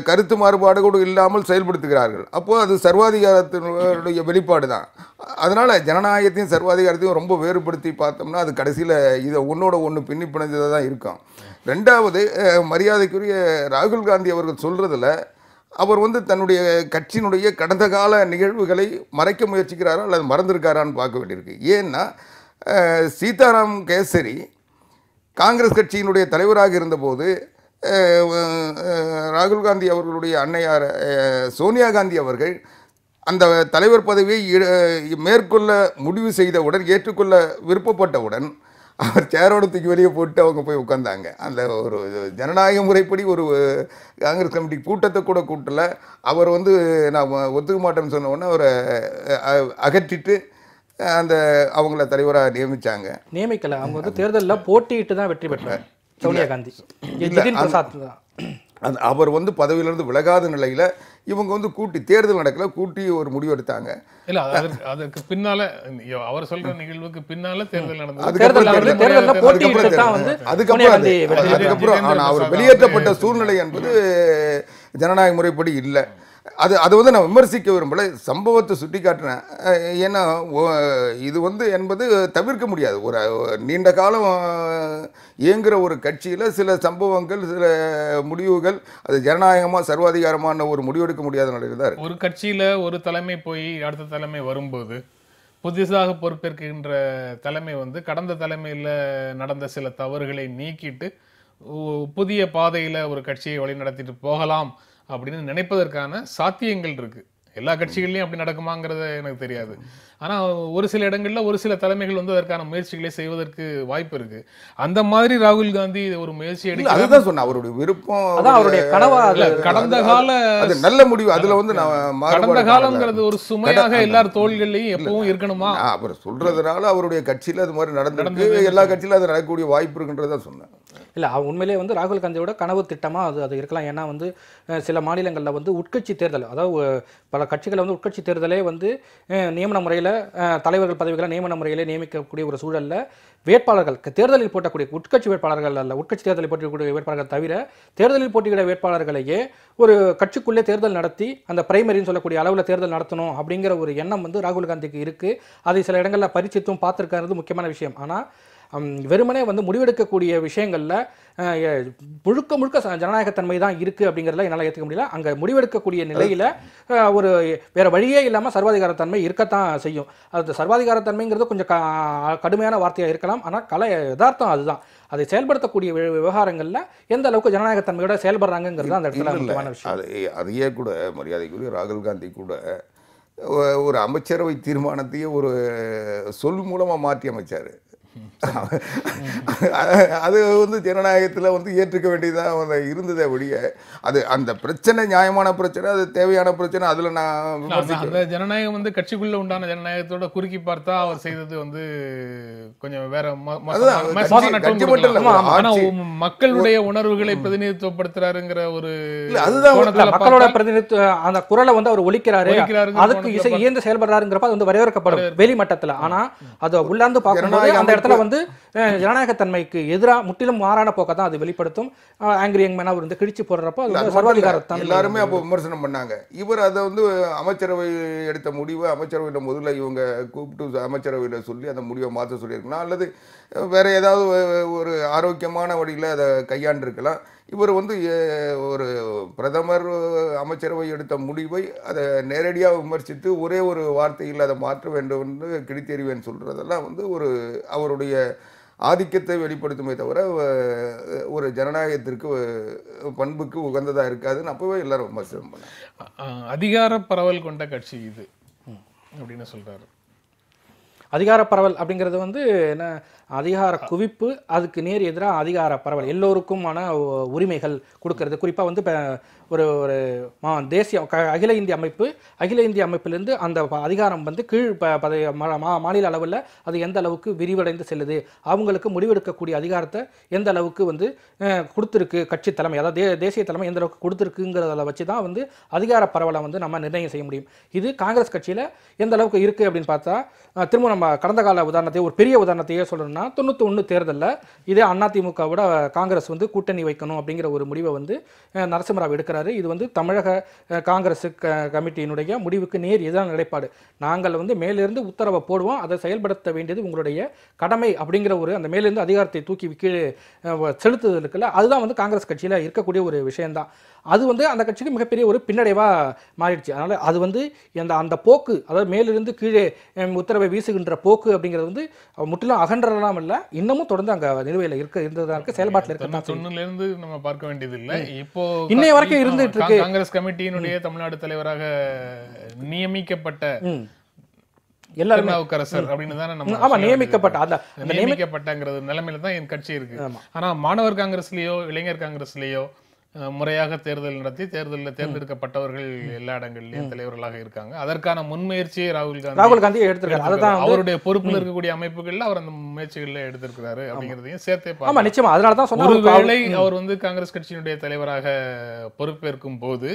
கருத்து மாறுபாடு கூட இல்லாமல் செயல்படுத்துகிறார்கள். அப்போது அது சர்வாதிகாரத்தினுடைய வெளிப்பாடு தான். அதனால் ஜனநாயகத்தையும் சர்வாதிகாரத்தையும் ரொம்ப வேறுபடுத்தி பார்த்தோம்னா அது கடைசியில் இதை ஒன்றோட ஒன்று பின்னி பிணைஞ்சதாக தான் இருக்கும். ரெண்டாவது, மரியாதைக்குரிய ராகுல் காந்தி அவர்கள் சொல்கிறதுல அவர் வந்து தன்னுடைய கட்சியினுடைய கடந்த கால நிகழ்வுகளை மறைக்க முயற்சிக்கிறாரா அல்லது மறந்துருக்காரான்னு பார்க்க வேண்டியிருக்கு. ஏன்னா சீதாராம் கேசரி காங்கிரஸ் கட்சியினுடைய தலைவராக இருந்தபோது ராகுல் காந்தி அவர்களுடைய அன்னையார் சோனியா காந்தி அவர்கள் அந்த தலைவர் பதவியை மேற்கொள்ள முடிவு செய்தவுடன், ஏற்றுக்கொள்ள விருப்பப்பட்டவுடன் அவர் சேரோட தூக்கி வெளியே போட்டு அவங்க போய் உட்காந்தாங்க. அந்த ஒரு ஜனநாயக முறைப்படி ஒரு காங்கிரஸ் கமிட்டி கூட்டத்தை கூட கூட்டலை. அவர் வந்து நான் ஒத்துக்க மாட்டேன்னு சொன்ன உடனே அவரை அகற்றிட்டு அந்த அவங்கள தலைவராக நியமித்தாங்க. நியமிக்கல, அவங்க வந்து தேர்தலில் போட்டியிட்டு தான் வெற்றி பெற்றார் சோனியா காந்தி. ஜிதின் பிரசாத் தான் அவர் வந்து பதவியிலிருந்து விலகாத நிலையில் இவங்க வந்து கூட்டி தேர்தல் நடக்கல, கூட்டி ஒரு முடிவு எடுத்தாங்க. இல்ல அதற்கு பின்னால அவர் சொல்ற நிகழ்வுக்கு பின்னால தேர்தல் நடந்தது. அதுக்கப்புறம் ஆனா அவர் வெளியேற்றப்பட்ட சூழ்நிலை என்பது ஜனநாயக முறைப்படி இல்லை. அது வந்து நான் விமர்சிக்க விரும்பல, சம்பவத்தை சுட்டி காட்டினேன். ஏன்னா இது வந்து என்பது தவிர்க்க முடியாது. ஒரு நீண்ட காலம் இயங்குகிற ஒரு கட்சியில் சில சம்பவங்கள், சில முடிவுகள், அது ஜனநாயகமாக சர்வாதிகாரமான ஒரு முடிவெடுக்க முடியாத நிலையில் தான் இருக்கு. ஒரு கட்சியில் ஒரு தலைமை போய் அடுத்த தலைமை வரும்போது புதிதாக பொறுப்பேற்கின்ற தலைமை வந்து கடந்த தலைமையில் நடந்த சில தவறுகளை நீக்கிட்டு புதிய பாதையில் ஒரு கட்சியை வழிநடத்திட்டு போகலாம் அப்படின்னு நினைப்பதற்கான சாத்தியங்கள் இருக்கு. எல்லா கட்சிகள்லையும் அப்படி நடக்குமாங்கிறது எனக்கு தெரியாது. ஆனா ஒரு சில இடங்கள்ல ஒரு சில தலைமைகள் வந்து அதற்கான முயற்சிகளை செய்வதற்கு வாய்ப்பு இருக்கு. அந்த மாதிரி ராகுல் காந்தி ஒரு முயற்சி எடுக்க, அதுதான் சொன்ன அவருடைய விருப்பம், அவருடைய கனவா. கடந்த கால அது நல்ல முடிவு. அதுல வந்து கடந்த காலம்ங்கிறது ஒரு சுமையாக எல்லார் தோள்கள்லையும் எப்பவும் இருக்கணுமா அவர் சொல்றதுனால அவருடைய கட்சியில அது மாதிரி நடந்து எல்லா கட்சியிலும் அது நடக்கக்கூடிய வாய்ப்பு இருக்குன்றத சொன்னேன். இல்லை, உண்மையிலே வந்து ராகுல் காந்தியோட கனவு திட்டமாக அது இருக்கலாம். ஏன்னா வந்து சில மாநிலங்களில் வந்து உட்கட்சி தேர்தல், அதாவது பல கட்சிகளை வந்து உட்கட்சி தேர்தலே வந்து நியமன முறையில் தலைவர்கள் பதவிகளை நியமன முறையிலே நியமிக்கக்கூடிய ஒரு சூழலில் வேட்பாளர்கள் தேர்தலில் போட்டக்கூடிய உட்கட்சி வேட்பாளர்கள் அல்ல, உட்கட்சி தேர்தலில் போட்டிக்கூடிய வேட்பாளர்கள் தவிர தேர்தலில் போட்டியிட வேட்பாளர்களையே ஒரு கட்சிக்குள்ளே தேர்தல் நடத்தி அந்த பிரைமரின்னு சொல்லக்கூடிய அளவில் தேர்தல் நடத்தணும் அப்படிங்கிற ஒரு எண்ணம் வந்து ராகுல் காந்திக்கு இருக்குது. அதை சில இடங்களில் பரிச்சித்தும் பார்த்துருக்கிறது முக்கியமான விஷயம். ஆனால் வெறுமனே வந்து முடிவெடுக்கக்கூடிய விஷயங்களில் முழுக்க முழுக்க ஜனநாயகத்தன்மை தான் இருக்குது அப்படிங்கிறதுல என்னால் ஏற்றுக்க முடியல. அங்கே முடிவெடுக்கக்கூடிய நிலையில் ஒரு வேறு வழியே இல்லாமல் சர்வாதிகாரத்தன்மை இருக்கத்தான் செய்யும். அது சர்வாதிகாரத்தன்மைங்கிறது கொஞ்சம் கடுமையான வார்த்தையாக இருக்கலாம், ஆனால் யதார்த்தம் அதுதான். அதை செயல்படுத்தக்கூடிய விவகாரங்களில் எந்த அளவுக்கு ஜனநாயகத்தன்மையோட செயல்படுறாங்கிறது அந்த இடத்துல முக்கியமான விஷயம். அதையே கூட மரியாதைக்குரிய ராகுல் காந்தி கூட ஒரு அமைச்சரவை தீர்மானத்தையே ஒரு சொல் மூலமாக மாற்றி அமைச்சார். அது வந்து ஜனநாயகத்தில் வந்து ஏற்றுக்க வேண்டியதாக இருந்ததே ஒழிய அது அந்த பிரச்சனை நியாயமான பிரச்சனை, அது தேவையான பிரச்சனை. அதில் நான் அந்த ஜனநாயகம் வந்து கட்சிக்குள்ள உண்டான ஜனநாயகத்தோட குறுக்கி பார்த்தா அவர் செய்தது வந்து கொஞ்சம் வேற. மக்களுடைய உணர்வுகளை பிரதிநிதித்துவப்படுத்துறாருங்கிற ஒரு அதுதான் மக்களோட பிரதிநிதித்துவ அந்த குரலை வந்து அவர் ஒலிக்கிறாரு, அதுக்கு இசை இயந்து செயல்படுறாருங்கிறப்ப அது வந்து வரவேற்கப்படும் வெளிமட்டத்தில். ஆனா அதை உள்ளாந்து பார்க்கும்போது அந்த வந்து ஜனநாயகத்தன்மைக்கு எதிராக முற்றிலும் மாறான போக்க தான் அது வெளிப்படுத்தும். ஆங்கிரி யங் மேன் அவர் வந்து கிழிச்சு போடுறப்போ சர்வாதிகாரத்தான் எல்லாருமே அப்போ விமர்சனம் பண்ணாங்க. இவர் அதை வந்து அமைச்சரவை எடுத்த முடிவை அமைச்சரவையில் முதல்ல இவங்க கூப்பிட்டு அமைச்சரவையில் சொல்லி அந்த முடிவை மாற்ற சொல்லியிருக்கலாம், அல்லது வேற ஏதாவது ஒரு ஆரோக்கியமான வழியில் அதை கையாண்டிருக்கலாம். இவர் வந்து ஒரு பிரதமர் அமைச்சரவை எடுத்த முடிவை அதை நேரடியாக விமர்சித்து ஒரே ஒரு வார்த்தையில் அதை மாற்ற வேண்டும் என்று கிழித்தெறிவேன்னு சொல்கிறதெல்லாம் வந்து ஒரு அவருடைய ஆதிக்கத்தை வெளிப்படுத்துமே தவிர ஒரு ஜனநாயகத்திற்கு பண்புக்கு உகந்ததாக இருக்காதுன்னு அப்போவே எல்லாரும் விமர்சனம் பண்ணாங்க. அதிகார பரவல் கொண்ட கட்சி இது அப்படின்னு சொல்கிறாரு. அதிகார பரவல் அப்படிங்கிறது வந்து என்ன, அதிகார குவிப்பு, அதுக்கு நேர் எதிராக அதிகார பரவல், எல்லோருக்குமான உரிமைகள் கொடுக்கறது. குறிப்பாக வந்து ஒரு ஒரு தேசிய அகில இந்திய அமைப்பிலிருந்து அந்த அதிகாரம் வந்து கீழ் மாநில அளவில் அது எந்த அளவுக்கு விரிவடைந்து செல்லுது, அவங்களுக்கு முடிவெடுக்கக்கூடிய அதிகாரத்தை எந்த அளவுக்கு வந்து கொடுத்துருக்கு கட்சி தலைமை, அதாவது தேசிய தலைமை எந்த அளவுக்கு கொடுத்துருக்குங்கிறத வச்சு தான் வந்து அதிகார பரவலை வந்து நம்ம நிர்ணயம் செய்ய முடியும். இது காங்கிரஸ் கட்சியில் எந்த அளவுக்கு இருக்குது அப்படின்னு பார்த்தா, திரும்ப நம்ம கடந்த கால உதாரணத்தை ஒரு பெரிய உதாரணத்தையே சொல்லணும்னா 91 தேர்தலில் இதே அதிமுகவோட காங்கிரஸ் வந்து கூட்டணி வைக்கணும் அப்படிங்கிற ஒரு முடிவை வந்து நரசிம்மராவ் எடுக்கிறாரு. இது வந்து தமிழக காங்கிரஸ் கமிட்டியினுடைய முடிவுக்கு நேர் எதிரான நிலைப்பாடு. நாங்கள் வந்து மேலிருந்து உத்தரவை போடுவோம், அதை செயல்படுத்த வேண்டியது உங்களுடைய கடமை அப்படிங்கிற ஒரு அந்த மேலிருந்து அதிகாரத்தை தூக்கி கீழே செலுத்துதல் இருக்குல்ல, அதுதான் வந்து காங்கிரஸ் கட்சியில் இருக்கக்கூடிய ஒரு விஷயம்தான். அது வந்து அந்த கட்சிக்கு மிகப்பெரிய ஒரு பின்னடைவாக மாறிடுச்சு. அதனால் அது வந்து அந்த போக்கு, அதாவது மேலிருந்து கீழே உத்தரவை வீசுகின்ற போக்கு அப்படிங்கிறது வந்து முற்றிலும் அகன்றலாம் இல்லை, இன்னமும் தொடர்ந்து அங்கே நிலுவையில் இருந்ததாக இருக்கு, செயல்பாட்டில் இருக்கு. சொன்னிலிருந்து நம்ம பார்க்க வேண்டியது இல்லை, இப்போ இன்னைய வரைக்கும் இருந்துட்டு இருக்கு. காங்கிரஸ் கமிட்டியினுடைய தமிழ்நாடு தலைவராக நியமிக்கப்பட்ட எல்லாருமே திருநாவுக்கரசர் அப்படின்னு தானே நம்ம ஆமா, சொல்ல நியமிக்கப்பட்ட வேண்டியது அந்த நியமிக்கப்பட்டங்கிற நிலைமையில தான் என் கட்சி இருக்கு. ஆனா மாணவர் காங்கிரஸ்லயோ இளைஞர் காங்கிரஸ்லயோ முறையாக தேர்தல் நடத்தி தேர்தலில் தேர்ந்தெடுக்கப்பட்டவர்கள் எல்லா இடங்கள்லயும் தலைவர்களாக இருக்காங்க. அதற்கான முன்முயற்சியை ராகுல் காந்தி எடுத்திருக்காரு. அதுதான் அவருடைய பொறுப்புல இருக்கக்கூடிய அமைப்புகள்ல அவர் அந்த முயற்சிகள்ல எடுத்திருக்கிறாரு அப்படிங்கிறதையும் சேர்த்தே ஆமா, பார்க்கணும். நிச்சயமா. அதனால தான் சொன்னா ஒருவேளை அவர் வந்து காங்கிரஸ் கட்சியினுடைய தலைவராக பொறுப்பேற்கும் போது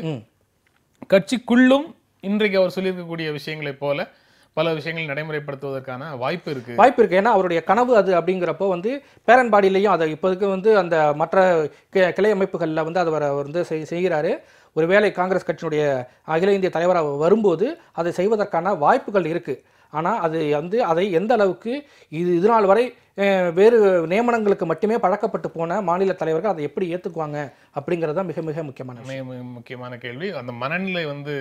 கட்சிக்குள்ளும் இன்றைக்கு அவர் சொல்லியிருக்கக்கூடிய விஷயங்களைப் போல பல விஷயங்கள் நடைமுறைப்படுத்துவதற்கான வாய்ப்பு இருக்கு. ஏன்னா அவருடைய கனவு அது அப்படிங்கிறப்போ வந்து பேரன்பாடியிலையும் அதை இப்போதைக்கு வந்து அந்த மற்ற கிளை அமைப்புகளில் வந்து அதை அவர் வந்து செய்கிறாரு. ஒருவேளை காங்கிரஸ் கட்சியினுடைய அகில இந்திய தலைவராக வரும்போது அதை செய்வதற்கான வாய்ப்புகள் இருக்கு. ஆனால் அது வந்து அதை எந்த அளவுக்கு இது நாள் வரை வேறு நியமனங்களுக்கு மட்டுமே பழக்கப்பட்டு போன மாநில தலைவர்கள் அதை எப்படி ஏற்றுக்குவாங்க அப்படிங்கிறது மிக மிக முக்கியமான கேள்வி. அந்த மனநிலை வந்து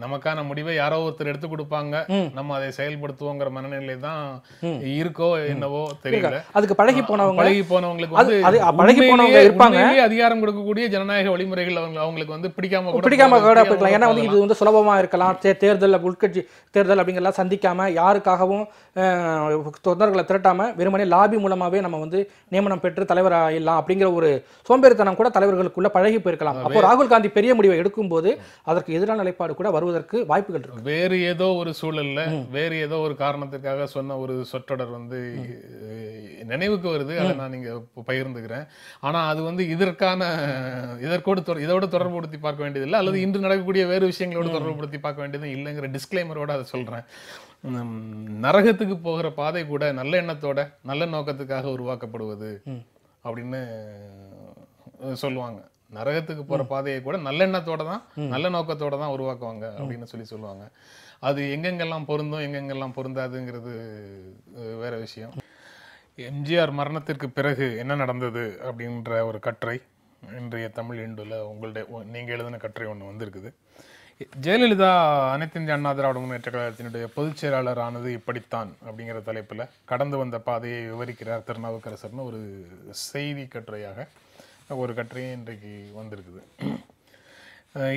நமக்கான முடிவை யாரோ ஒருத்தர் எடுத்து கொடுப்பாங்க, நம்ம அதை செயல்படுத்துவோங்கிற மனநிலை தான் இருக்கோ என்னவோ தெரியல. அதுக்கு பழகி போனவங்களுக்கு வந்து இருப்பாங்க. அதிகாரம் கொடுக்கக்கூடிய ஜனநாயக வழிமுறைகள் அவங்களுக்கு வந்து பிடிக்காம கூட இருக்கலாம். ஏன்னா வந்து இது வந்து சுலபமா இருக்கலாம். தேர்தல் உள்கட்சி தேர்தல் அப்படிங்கிறலாம் சந்திக்காம யாருக்காகவும் தொண்டர்களை திரட்டாம வெறுமனே லாபி மூலமாவே நம்ம வந்து நியமனம் பெற்று தலைவர் ஆயிடலாம் அப்படிங்கிற ஒரு சோம்பேறித்தனம் கூட தலைவர்களுக்குள்ள பழகி போயிருக்கலாம். அப்போ ராகுல் காந்தி பெரிய முடிவை எடுக்கும் போது அதற்கு எதிரான நிலைப்பாடு கூட வருவதற்கு வாய்ப்புகள் இருக்கு. வேறு ஏதோ ஒரு சூழல்ல வேறு ஏதோ ஒரு காரணத்துக்காக சொன்ன ஒரு சொற்றொடர் வந்து நினைவுக்கு வருது. அதை நான் இங்க பகிர்ந்துக்கிறேன். ஆனா அது வந்து இதோட தொடர்புபடுத்தி பார்க்க வேண்டியதில்லை, அல்லது இன்று நடக்கக்கூடிய வேறு விஷயங்களோடு தொடர்புபடுத்தி பார்க்க வேண்டியது இல்லைங்கிற டிஸ்க்ளைமரோட அதை சொல்றேன். நரகத்துக்கு போகிற பாதை கூட நல்ல எண்ணத்தோட நல்ல நோக்கத்துக்காக உருவாக்கப்படுவது அப்படின்னு சொல்லுவாங்க. நரகத்துக்கு போற பாதையை கூட நல்ல எண்ணத்தோட தான் நல்ல நோக்கத்தோட தான் உருவாக்குவாங்க அப்படின்னு சொல்லுவாங்க. அது எங்கெங்கெல்லாம் பொருந்தும் எங்கெங்கெல்லாம் பொருந்தாதுங்கிறது வேற விஷயம். எம்ஜிஆர் மரணத்திற்கு பிறகு என்ன நடந்தது அப்படின்ற ஒரு கட்டுரை இன்றைய தமிழ் இந்துல நீங்க எழுதின கட்டுரை ஒன்று வந்திருக்குது. ஜெயலலிதா அனைத்து இந்திய அண்ணா திராவிட முன்னேற்ற கழகத்தினுடைய பொதுச் செயலாளர் ஆனது இப்படித்தான் அப்படிங்கிற தலைப்புல கடந்து வந்த பாதையை விவரிக்கிறார் திருநாவுக்கரசர்னு ஒரு செய்தி கட்டுரையாக ஒரு கட்டுரையும் இன்றைக்கு வந்திருக்குது.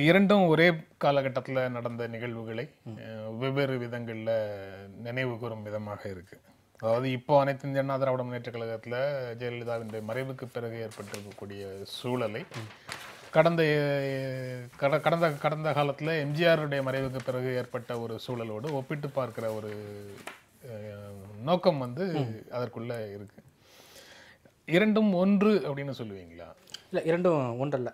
இரண்டும் ஒரே காலகட்டத்தில் நடந்த நிகழ்வுகளை வெவ்வேறு விதங்களில் நினைவு கூறும் விதமாக இருக்கு. அதாவது இப்போ அனைத்து இந்திய அண்ணா திராவிட முன்னேற்ற கழகத்தில் ஜெயலலிதாவினுடைய மறைவுக்கு பிறகு ஏற்பட்டிருக்கக்கூடிய சூழலை கடந்த காலத்தில் எம்ஜிஆருடைய மறைவுக்கு பிறகு ஏற்பட்ட ஒரு சூழலோடு ஒப்பிட்டு பார்க்கிற ஒரு நோக்கம் வந்து அதற்குள்ள இருக்கு. இரண்டும் ஒன்று அப்படின்னு சொல்லுவீங்களா? இல்லை, இரண்டும் ஒன்றல்ல.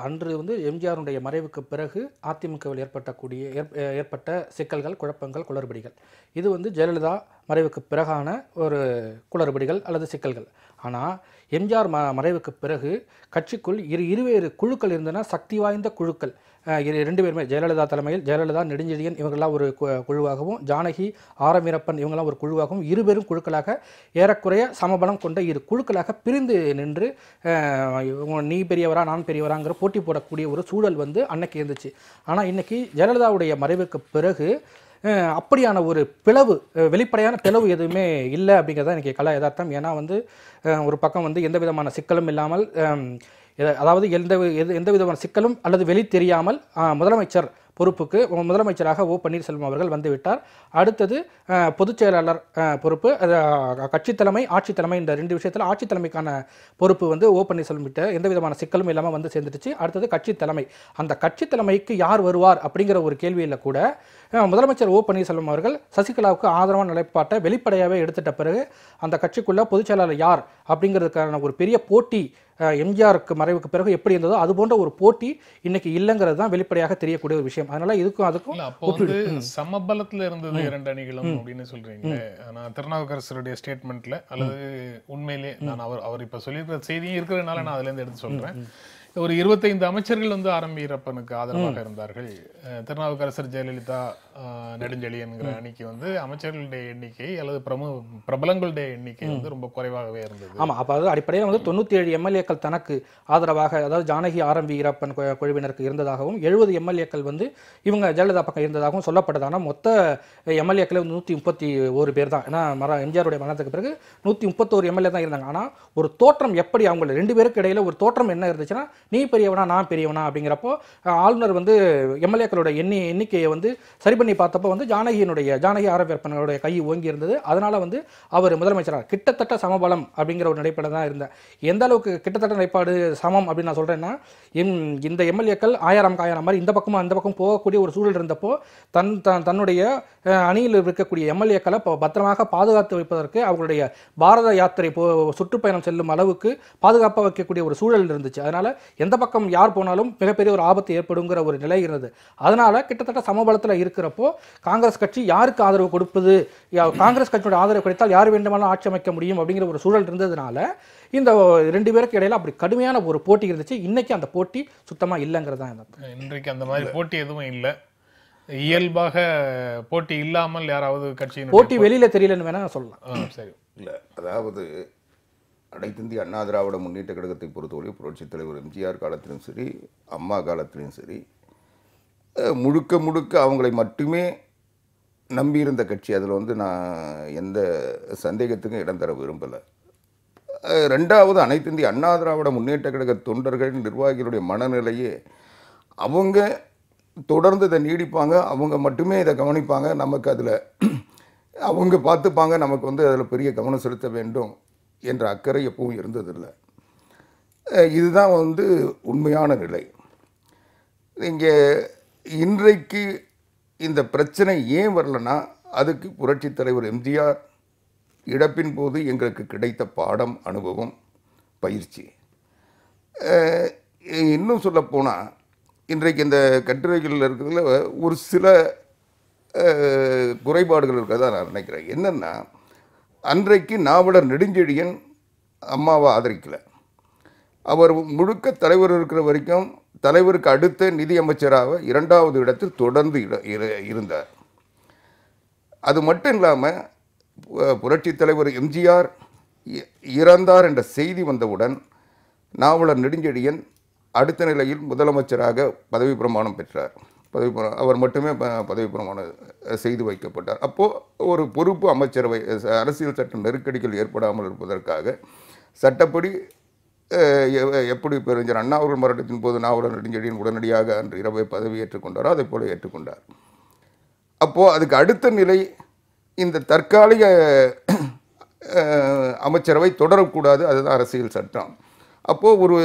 அன்று வந்து எம்ஜிஆருடைய மறைவுக்கு பிறகு அதிமுகவில் ஏற்பட்ட சிக்கல்கள், குழப்பங்கள், குளறுபடிகள். இது வந்து ஜெயலலிதா மறைவுக்கு பிறகான ஒரு குளறுபடிகள் அல்லது சிக்கல்கள். ஆனால் எம்ஜிஆர் மறைவுக்கு பிறகு கட்சிக்குள் இருவேறு குழுக்கள் இருந்தன, சக்தி வாய்ந்த குழுக்கள். ரெண்டு பேருமே ஜெயலலிதா தலைமையில் ஜெயலலிதா, நெடுஞ்செழியன் இவங்கெல்லாம் ஒரு குழுவாகவும், ஜானகி, ஆர் வீரப்பன் இவங்கெல்லாம் ஒரு குழுவாகவும், இருபெரும் குழுக்களாக ஏறக்குறைய சமபலம் கொண்ட இரு குழுக்களாக பிரிந்து நின்று நீ பெரியவரா நான் பெரியவராங்கிற போட்டி போடக்கூடிய ஒரு சூழல் வந்து அன்னைக்கு இருந்துச்சு. ஆனால் இன்னைக்கு ஜெயலலிதாவுடைய மறைவுக்கு பிறகு அப்படியான ஒரு பிளவு, வெளிப்படையான பிளவு எதுவுமே இல்லை அப்படிங்கிறத எனக்கு கலா யதார்த்தம். ஏன்னா வந்து ஒரு பக்கம் வந்து எந்த விதமான சிக்கலும் இல்லாமல், அதாவது எந்த விதமான சிக்கலும் அல்லது வெளி தெரியாமல் முதலமைச்சர் பொறுப்புக்கு முதலமைச்சராக ஓ பன்னீர்செல்வம் அவர்கள் வந்துவிட்டார். அடுத்தது பொதுச் செயலாளர் பொறுப்பு, கட்சி தலைமை, ஆட்சி தலைமை, இந்த ரெண்டு விஷயத்தில் ஆட்சி தலைமைக்கான பொறுப்பு வந்து ஓ பன்னீர்செல்வம் கிட்ட எந்த விதமான சிக்கலும் இல்லாமல் வந்து சேர்ந்துடுச்சு. அடுத்தது கட்சி தலைமை. அந்த கட்சி தலைமைக்கு யார் வருவார் அப்படிங்கிற ஒரு கேள்வியில் கூட முதலமைச்சர் ஓ பன்னீர்செல்வம் அவர்கள் சசிகலாவுக்கு ஆதரவான நிலைப்பாட்டை வெளிப்படையாகவே எடுத்துட்ட பிறகு அந்த கட்சிக்குள்ள பொதுச் செயலாளர் யார் அப்படிங்கிறதுக்கான ஒரு பெரிய போட்டி எம்ஜிஆருக்கு மறைவுக்கு பிறகு எப்படி இருந்ததோ அது போன்ற ஒரு போட்டி இன்னைக்கு இல்லைங்கிறது தான் வெளிப்படையாக தெரியக்கூடிய ஒரு விஷயம். அதனால இதுக்கும் அதுக்கும் சமபலத்துல இருந்தது இரண்டு அணிகளும் அப்படின்னு சொல்றீங்க. நான் திருநாவுக்கரசருடைய ஸ்டேட்மெண்ட்ல அல்லது உண்மையிலே நான் அவர் இப்ப சொல்லியிருக்கிற செய்தியும் இருக்கிறதுனால நான் அதுல இருந்து எடுத்து சொல்றேன். ஒரு 25 அமைச்சர்கள் வந்து ஆர் வீரப்பனுக்கு ஆதரவாக இருந்தார்கள். திருநாவுக்கரசர், ஜெயலலிதா, நெடுஞ்செழியன்கிற அணிக்கு வந்து அமைச்சர்களுடைய எண்ணிக்கை அல்லது பிரபலங்களுடைய எண்ணிக்கை வந்து ரொம்ப குறைவாகவே இருந்தது. ஆமா, அப்ப அது அடிப்படையில் வந்து 97 எம்எல்ஏக்கள் தனக்கு ஆதரவாக, அதாவது ஜானகி, ஆர் வீரப்பன் குழுவினருக்கு இருந்ததாகவும் 70 எம்எல்ஏக்கள் வந்து இவங்க ஜெயலலிதா பக்கம் இருந்ததாகவும் சொல்லப்பட்டதான மொத்த எம்எல்ஏக்களே 131 பேர் தான். ஏன்னா எம்ஜிஆருடைய மரணத்துக்கு பிறகு 131 எம்எல்ஏ தான் இருந்தாங்க. ஆனால் ஒரு தோற்றம் எப்படி அவங்க ரெண்டு பேருக்கு இடையில ஒரு தோற்றம் என்ன இருந்துச்சுன்னா நீ பெரியவனா நான் பெரியவனா அப்படிங்கிறப்போ ஆளுநர் வந்து எம்எல்ஏக்களோட எண்ணிக்கையை வந்து சரி பண்ணி பார்த்தப்போ வந்து ஜானகி ஆரவேற்பனுடைய கை ஓங்கி இருந்தது. அதனால வந்து அவர் முதலமைச்சராக கிட்டத்தட்ட சமபலம் அப்படிங்கிற ஒரு நிலைப்பாடு தான் இருந்தார். எந்த அளவுக்கு கிட்டத்தட்ட நிலைப்பாடு சமம் அப்படின்னு நான் சொல்கிறேன்னா, இந்த எம்எல்ஏக்கள் ஆயிரம் காயிரம் மாதிரி இந்த பக்கமும் அந்த பக்கம் போகக்கூடிய ஒரு சூழல் இருந்தப்போ தன்னுடைய அணியில் இருக்கக்கூடிய எம்எல்ஏக்களை பத்திரமாக பாதுகாத்து வைப்பதற்கு அவர்களுடைய பாரத யாத்திரை சுற்றுப்பயணம் செல்லும் அளவுக்கு பாதுகாப்பாக வைக்கக்கூடிய ஒரு சூழல் இருந்துச்சு. அதனால எந்த பக்கம் யார் போனாலும் மிகப்பெரிய ஒரு ஆபத்து ஏற்படுங்கிற ஒரு நிலை இருந்தது. அதனால கிட்டத்தட்ட சமபலத்தில் இருக்கிறப்போ காங்கிரஸ் கட்சி யாருக்கு ஆதரவு கொடுப்பது, காங்கிரஸ் கட்சியோட ஆதரவு கிடைத்தால் யார் வேண்டுமானாலும் ஆட்சி அமைக்க முடியும் அப்படிங்கிற ஒரு சூழல் இருந்ததுனால இந்த 2 பேருக்கு இடையில அப்படி கடுமையான ஒரு போட்டி இருந்துச்சு. இன்னைக்கு அந்த போட்டி சுத்தமா இல்லைங்கிறது தான். இன்றைக்கு அந்த மாதிரி போட்டி எதுவும் இல்லை. இயல்பாக போட்டி இல்லாமல் யாராவது கட்சியின் போட்டி வெளியில தெரியலன்னு வேணா சொல்லலாம். சரி, இல்லை, அதாவது அனைத்து இந்திய அண்ணா திராவிட முன்னேற்ற கழகத்தை பொறுத்தவரை புரட்சித் தலைவர் எம்ஜிஆர் காலத்திலும் சரி, அம்மா காலத்திலும் சரி, முழுக்க முழுக்க அவங்களை மட்டுமே நம்பியிருந்த கட்சி. அதில் வந்து நான் எந்த சந்தேகத்துக்கும் இடம் தர விரும்பலை. ரெண்டாவது, அனைத்து இந்திய அண்ணா திராவிட முன்னேற்ற கழக தொண்டர்கள் நிர்வாகிகளுடைய மனநிலையே அவங்க தொடர்ந்து இதை நீடிப்பாங்க, அவங்க மட்டுமே இதை கவனிப்பாங்க, நமக்கு அதில் அவங்க பார்த்துப்பாங்க, நமக்கு வந்து அதில் பெரிய கவனம் செலுத்த வேண்டும் என்ற அக்கறை எப்பவும் இருந்ததில்லை. இதுதான் வந்து உண்மையான நிலை. இங்கே இன்றைக்கு இந்த பிரச்சனை ஏன் வரலன்னா, அதுக்கு புரட்சித் தலைவர் எம்ஜிஆர் இழப்பின் போது எங்களுக்கு கிடைத்த பாடம், அனுபவம், பயிற்சி. இன்னும் சொல்லப்போனால் இன்றைக்கு இந்த கட்டுரைகளில் இருக்கிறதுல ஒரு சில குறைபாடுகள் இருக்கிறதா நான் நினைக்கிறேன். என்னென்னா, அன்றைக்கு நாவலர் நெடுஞ்செழியன் அம்மாவை ஆதரிக்கலை. அவர் முழுக்க தலைவர் இருக்கிற வரைக்கும் தலைவருக்கு அடுத்த நிதி அமைச்சராக 2வது இடத்தில் தொடர்ந்து இருந்தார். அது மட்டும் இல்லாமல் புரட்சித் தலைவர் எம்ஜிஆர் இறந்தார் என்ற செய்தி வந்தவுடன் நாவலர் நெடுஞ்செழியன் அடுத்த நிலையில் முதலமைச்சராக பதவி பிரமாணம் பெற்றார். அவர் மட்டுமே பதவி பிரமாணம் செய்து வைக்கப்பட்டார். அப்போது ஒரு பொறுப்பு அமைச்சரவை, அரசியல் சட்ட நெருக்கடிகள் ஏற்படாமல் இருப்பதற்காக சட்டப்படி எப்படி பெருஞ்சர் அண்ணா அவர்கள் மரணத்தின் போது நாவலர் நெடுஞ்செழியன் உடனடியாக அன்று இரவை பதவி ஏற்றுக்கொண்டாரோ அதை போல ஏற்றுக்கொண்டார். அப்போது அதுக்கு அடுத்த நிலை, இந்த தற்காலிக அமைச்சரவை தொடரக்கூடாது, அதுதான் அரசியல் சட்டம். அப்போது ஒரு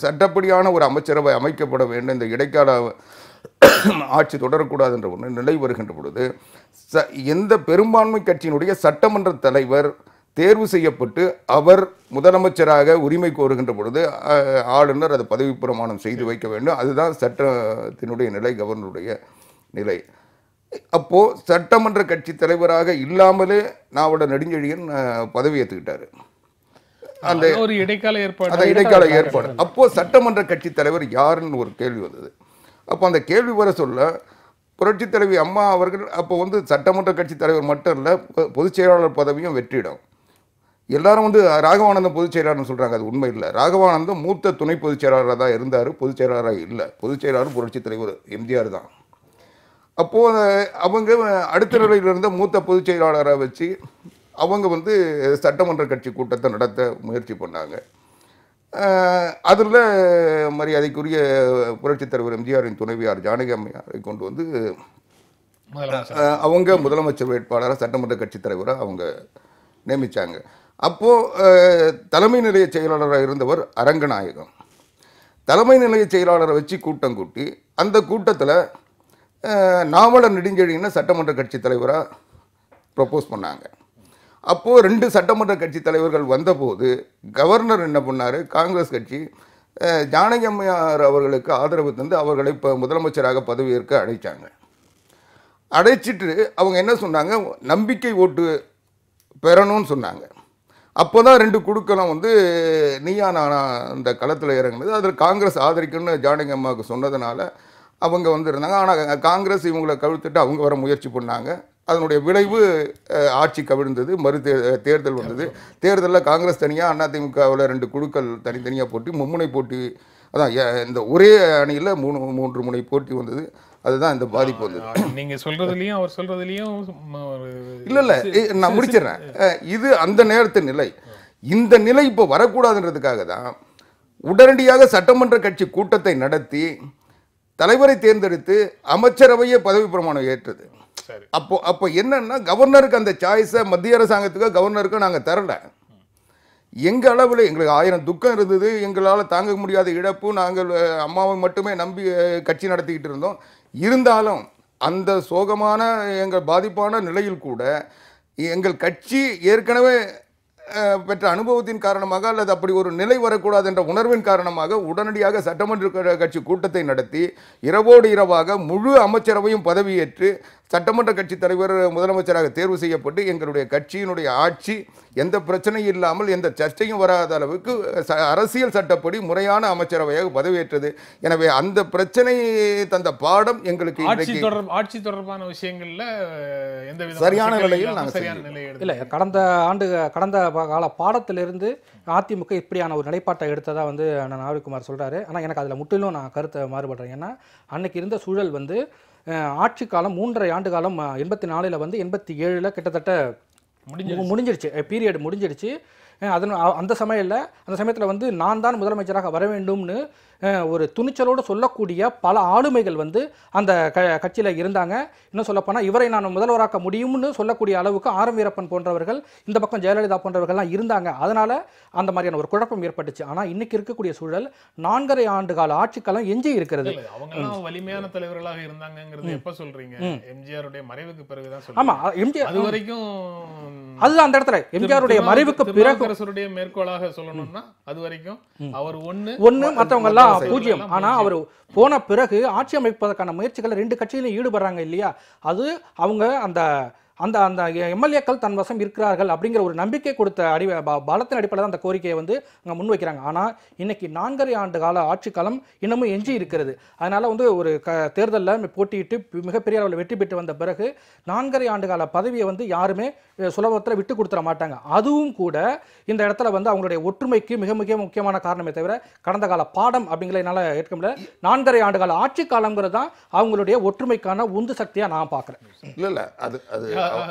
சட்டப்படியான ஒரு அமைச்சரவை அமைக்கப்பட வேண்டும், இந்த இடைக்கால ஆட்சி தொடரக்கூடாது என்ற ஒன்று நிலை வருகின்ற பொழுது எந்த பெரும்பான்மை கட்சியினுடைய சட்டமன்ற தலைவர் தேர்வு செய்யப்பட்டு அவர் முதலமைச்சராக உரிமை கோருகின்ற பொழுது ஆளுநர் அதை பதவி பிரமாணம் செய்து வைக்க வேண்டும். அதுதான் சட்டத்தினுடைய நிலை, கவர்னருடைய நிலை. அப்போது சட்டமன்ற கட்சி தலைவராக இல்லாமலே நாவலர் நெடுஞ்செழியன் பதவி ஏற்றுக்கிட்டாரு. அந்த ஒரு இடைக்கால ஏற்பாடு. அப்போ சட்டமன்ற கட்சி தலைவர் யாருன்னு ஒரு கேள்வி வந்தது. அப்போ அந்த கேள்வி வர சொல்ல புரட்சி தலைவி அம்மா அவர்கள் அப்போ வந்து சட்டமன்ற கட்சி தலைவர் மட்டும் இல்லை, பொதுச் செயலாளர் பதவியும் வெற்றிடம். எல்லாரும் வந்து ராகவானந்தம் பொதுச் செயலாளர்னு சொல்கிறாங்க, அது உண்மை இல்லை. ராகவானந்தம் மூத்த துணை பொதுச் செயலாளராக தான் இருந்தார், பொதுச் செயலாளராக இல்லை. பொதுச் செயலாளர் புரட்சி தலைவர் எம்ஜிஆர் தான். அப்போது அவங்க அடுத்த நிலையில் இருந்த மூத்த பொதுச் செயலாளரை வச்சு அவங்க வந்து சட்டமன்ற கட்சி கூட்டத்தை நடத்த முயற்சி பண்ணாங்க. அதில் மரியாதைக்குரிய புரட்சித் தலைவர் எம்ஜிஆரின் துணைவியார் ஜானகி அம்மையாரை கொண்டு வந்து அவங்க முதலமைச்சர் வேட்பாளராக சட்டமன்ற கட்சி தலைவராக அவங்க நியமித்தாங்க. அப்போது தலைமை நிலைய செயலாளராக இருந்தவர் அரங்கநாயகம். தலைமை நிலைய செயலாளரை வச்சு கூட்டம் கூட்டி அந்த கூட்டத்தில் நாவலர் நெடுஞ்செழியனை சட்டமன்ற கட்சி தலைவராக ப்ரப்போஸ் பண்ணாங்க. அப்போது 2 சட்டமன்ற கட்சி தலைவர்கள் வந்தபோது கவர்னர் என்ன பண்ணார், காங்கிரஸ் கட்சி ஜானகி அம்மையார் அவர்களுக்கு ஆதரவு தந்து அவர்களை இப்போ முதலமைச்சராக பதவியேற்க அழைச்சாங்க. அழைச்சிட்டு அவங்க என்ன சொன்னாங்க, நம்பிக்கை ஓட்டு பெறணும்னு சொன்னாங்க. அப்போ தான் 2 குழுக்களும் வந்து நீயா நானா அந்த களத்தில் இறங்குனது. அதில் காங்கிரஸ் ஆதரிக்கணும்னு ஜானகி அம்மாவுக்கு சொன்னதுனால அவங்க வந்து இருந்தாங்க. ஆனால் காங்கிரஸ் இவங்களை கவிழ்த்துட்டு அவங்க வர முயற்சி பண்ணாங்க. அதனுடைய விளைவு ஆட்சி கவிழ்ந்தது, தேர்தல் வந்தது. தேர்தலில் காங்கிரஸ் தனியாக, அதிமுகவில் 2 குழுக்கள் தனித்தனியாக போட்டி, மும்முனை போட்டி. அதான் இந்த ஒரே அணியில் 3 முனை போட்டி வந்தது. அதுதான் இந்த பாதிப்பு வந்தது. நீங்கள் சொல்கிறதுலையும் அவர் சொல்கிறதுலையும் இல்லை நான் முடிச்சிடுறேன். இது அந்த நேரத்து நிலை. இந்த நிலை இப்போ வரக்கூடாதுன்றதுக்காக தான் உடனடியாக சட்டமன்ற கட்சி கூட்டத்தை நடத்தி தலைவரை தேர்ந்தெடுத்து அமைச்சரவையே பதவி பிரமாணம் ஏற்றது. அப்போ என்னன்னா கவர்னருக்கு அந்த சாய்ஸை மத்திய அரசாங்கத்துக்கு கவர்னருக்கு நாங்கள் தரல. எங்கள் அளவில் எங்களுக்கு 1000 துக்கம் இருந்தது, எங்களால் தாங்க முடியாத இழப்பு, நாங்கள் அம்மாவை மட்டுமே நம்பி கட்சி நடத்திக்கிட்டு இருந்தோம். இருந்தாலும் அந்த சோகமான எங்கள் பாதிப்பான நிலையில் கூட எங்கள் கட்சி ஏற்கனவே பெற்ற அனுபவத்தின் காரணமாக அல்லது அப்படி ஒரு நிலை வரக்கூடாது என்ற உணர்வின் காரணமாக உடனடியாக சட்டமன்ற கட்சி கூட்டத்தை நடத்தி இரவோடு இரவாக முழு அமைச்சரவையும் பதவியேற்று சட்டமன்ற கட்சி தலைவர் முதலமைச்சராக தேர்வு செய்யப்பட்டு எங்களுடைய கட்சியினுடைய ஆட்சி எந்த பிரச்சனையும் இல்லாமல் எந்த சர்ச்சையும் வராத அளவுக்கு அரசியல் சட்டப்படி முறையான அமைச்சரவையாக பதவியேற்றது. எனவே அந்த பிரச்சனை தந்த பாடம் எங்களுக்கு ஆட்சி தொடர்பான விஷயங்கள்ல எந்த சரியான நிலையில் இல்லை. கடந்த கால பாடத்திலிருந்து அதிமுக இப்படியான ஒரு நிலைப்பாட்டை எடுத்ததா வந்து அண்ணன் ஆவிக்குமார் சொல்றாரு. ஆனால் எனக்கு அதில் முற்றிலும் நான் கருத்தை மாறுபடுறேன். ஏன்னா அன்னைக்கு இருந்த சூழல் வந்து ஆட்சி காலம் 3.5 ஆண்டு காலம் 84 வந்து 87 கிட்டத்தட்ட முடிஞ்சிருச்சு, பீரியட் முடிஞ்சிருச்சு. அந்த சமயத்தில் வந்து நான் தான் முதலமைச்சராக வர வேண்டும்னு ஒரு துணிச்சலோடு சொல்லக்கூடிய பல ஆளுமைகள் வந்து அந்த கட்சியில் இருந்தாங்க. இன்னும் சொல்லப்போனால் இவரை நான் முதல்வராக்க முடியும்னு சொல்லக்கூடிய அளவுக்கு ஆர் வீரப்பன் போன்றவர்கள், இந்த பக்கம் ஜெயலலிதா போன்றவர்கள்லாம் இருந்தாங்க. அதனால் அந்த மாதிரியான ஒரு குழப்பம் ஏற்பட்டுச்சு. ஆனால் இன்னைக்கு இருக்கக்கூடிய சூழல் 4.5 ஆண்டு கால ஆட்சி காலம் எஞ்சி இருக்கிறது. அவங்கெல்லாம் வலிமையான தலைவர்களாக இருந்தாங்கிறது எப்ப சொல்றீங்க? எம்ஜிஆருடைய மறைவுக்கு பிறகுதான் சொல்றீங்க. ஆமா, எம்ஜிஆர் அது வரைக்கும் அதுதான் அந்த இடத்துல எம்ஜிஆருடைய மறைவுக்கு பிறகு அரசுடைய மேற்கோளாக சொல்லணும்னா அது வரைக்கும் அவர் ஒண்ணு மற்றவங்க எல்லாம் 0. ஆனா அவர் போன பிறகு ஆட்சி அமைப்பதற்கான முயற்சிகள் 2 கட்சியிலும் ஈடுபடுறாங்க இல்லையா? அது அவங்க அந்த அந்த அந்த எம்எல்ஏக்கள் தன் வசம் இருக்கிறார்கள் அப்படிங்கிற ஒரு நம்பிக்கை கொடுத்த பலத்தின் அடிப்படையில் தான் அந்த கோரிக்கையை வந்து அங்கே முன்வைக்கிறாங்க. ஆனால் இன்னைக்கு 4.5 ஆண்டு கால ஆட்சி காலம் இன்னமும் எஞ்சி இருக்கிறது. அதனால வந்து ஒரு தேர்தலில் போட்டியிட்டு மிகப்பெரிய அளவில் வெற்றி பெற்று வந்த பிறகு 4.5 ஆண்டு கால பதவியை வந்து யாருமே சுலபத்தில் விட்டு கொடுத்துட மாட்டாங்க. அதுவும் கூட இந்த இடத்துல வந்து அவங்களுடைய ஒற்றுமைக்கு மிக மிக முக்கியமான காரணமே தவிர கடந்த கால பாடம் அப்படிங்கிறத என்னால் ஏற்க முடியல. 4.5 ஆண்டு கால ஆட்சி காலங்கிறது தான் அவங்களுடைய ஒற்றுமைக்கான உந்து சக்தியாக நான் பார்க்குறேன். இல்லை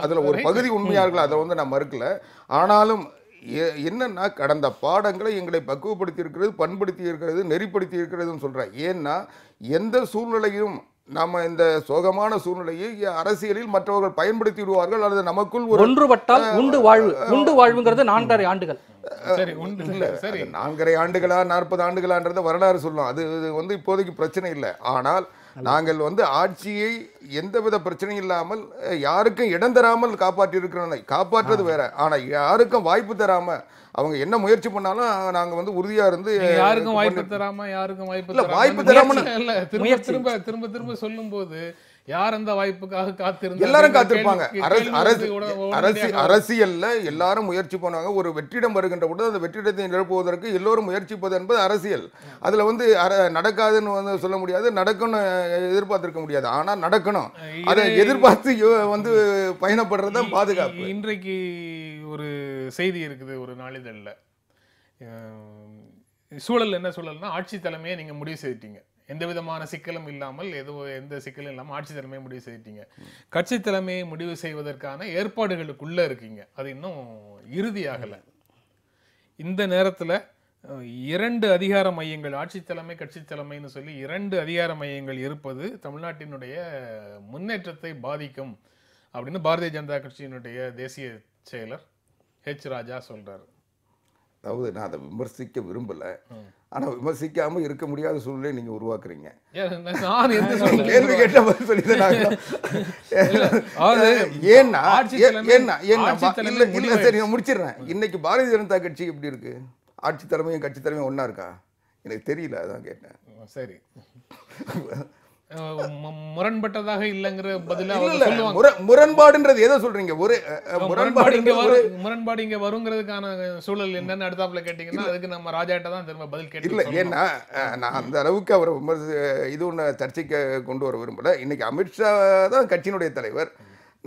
அதுல ஒரு பகுதி உண்மையார்கள், அதை வந்து நான் மறுக்கல. ஆனாலும் என்னன்னா கடந்த பாடங்களை எங்களை பக்குவப்படுத்தி இருக்கிறது, பண்படுத்தி இருக்கிறது, நெறிப்படுத்தி இருக்கிறதுன்னு சொல்றேன். ஏன்னா எந்த சூழ்நிலையும் நம்ம இந்த சோகமான சூழ்நிலையை அரசியலில் மற்றவர்கள் பயன்படுத்தி விடுவார்கள் அல்லது நமக்குள் ஒரு ஒன்றுபட்டால் உண்டு வாழ்வுங்கிறது 4.5 ஆண்டுகள். 4.5 ஆண்டுகளா 40 ஆண்டுகளான்றத வரலாறு சொல்லும். அது வந்து இப்போதைக்கு பிரச்சனை இல்லை. ஆனால் நாங்கள் வந்து ஆட்சியை எந்தவித பிரச்சனையும் இல்லாமல் யாருக்கும் இடம் தராமல் காப்பாற்றி இருக்கிறோம். காப்பாற்றுறது வேற, ஆனா யாருக்கும் வாய்ப்பு தராம அவங்க என்ன முயற்சி பண்ணாலும் நாங்க வந்து உறுதியா இருந்து யாருக்கும் வாய்ப்பு தராம திரும்ப சொல்லும் போது யார் அந்த வாய்ப்புக்காக காத்திருந்தாங்க? எல்லாரும் காத்திருப்பாங்க. அரசியல்ல எல்லாரும் முயற்சி பண்ணுவாங்க. ஒரு வெற்றிடம் வருகின்ற பொழுது அந்த வெற்றிடத்தை நிரப்புவதற்கு எல்லோரும் முயற்சிப்பது என்பது அரசியல். அதுல வந்து நடக்காதுன்னு வந்து சொல்ல முடியாது, நடக்கும்னு எதிர்பார்த்திருக்க முடியாது. ஆனா நடக்கணும், அதை எதிர்பார்த்து வந்து பயணப்படுறது தான் பாதுகாப்பு. இன்றைக்கு ஒரு செய்தி இருக்குது ஒரு நாளிதழ்ல, சூழல் என்ன சூழல்னா ஆட்சி தலைமையை நீங்க முடிவு செய்துட்டீங்க, எந்த விதமான சிக்கலும் இல்லாமல் எந்த சிக்கலும் இல்லாமல் ஆட்சி தலைமையை முடிவு செய்துட்டீங்க, கட்சி தலைமையை முடிவு செய்வதற்கான ஏற்பாடுகளுக்குள்ள இருக்கீங்க, அது இன்னும் இறுதியாகலை. இந்த நேரத்தில் 2 அதிகார மையங்கள், ஆட்சி தலைமை கட்சி தலைமைன்னு சொல்லி 2 அதிகார மையங்கள் இருப்பது தமிழ்நாட்டினுடைய முன்னேற்றத்தை பாதிக்கும் அப்படின்னு பாரதிய ஜனதா கட்சியினுடைய தேசிய செயலர் ஹெச் ராஜா சொல்றாரு. அதாவது நான் அதை விமர்சிக்க விரும்பல, ஆனா விமர்சிக்காம இருக்க முடியாத சூழ்நிலையை நீங்க உருவாக்குறீங்க. கேள்வி கேட்ட பதில் சொல்லிதான். ஏன்னா சரி நான் முடிச்சிடுறேன். இன்னைக்கு பாரதிய ஜனதா கட்சி எப்படி இருக்கு? ஆட்சி தலைமையும் கட்சி தலைமையும் ஒன்னா இருக்கா? எனக்கு தெரியல, அதான் கேட்டேன். சரி, முரண்பட்டதாக இல்லங்கிற பதிலா முரண்பாடுன்றது எதை சொல்றீங்க? ஒரு முரண்பாடு இங்க வருங்கிறதுக்கான சூழல் என்னன்னு அடுத்தாப்புல கேட்டீங்கன்னா அதுக்கு நம்ம ராஜாட்ட தான் திரும்ப பதில் கேட்டு. இல்ல, ஏன்னா நான் அந்த அளவுக்கு அவரை இது ஒண்ணு சர்ச்சைக்கு கொண்டு வர விரும்பல. இன்னைக்கு அமித்ஷா தான் கட்சியினுடைய தலைவர்,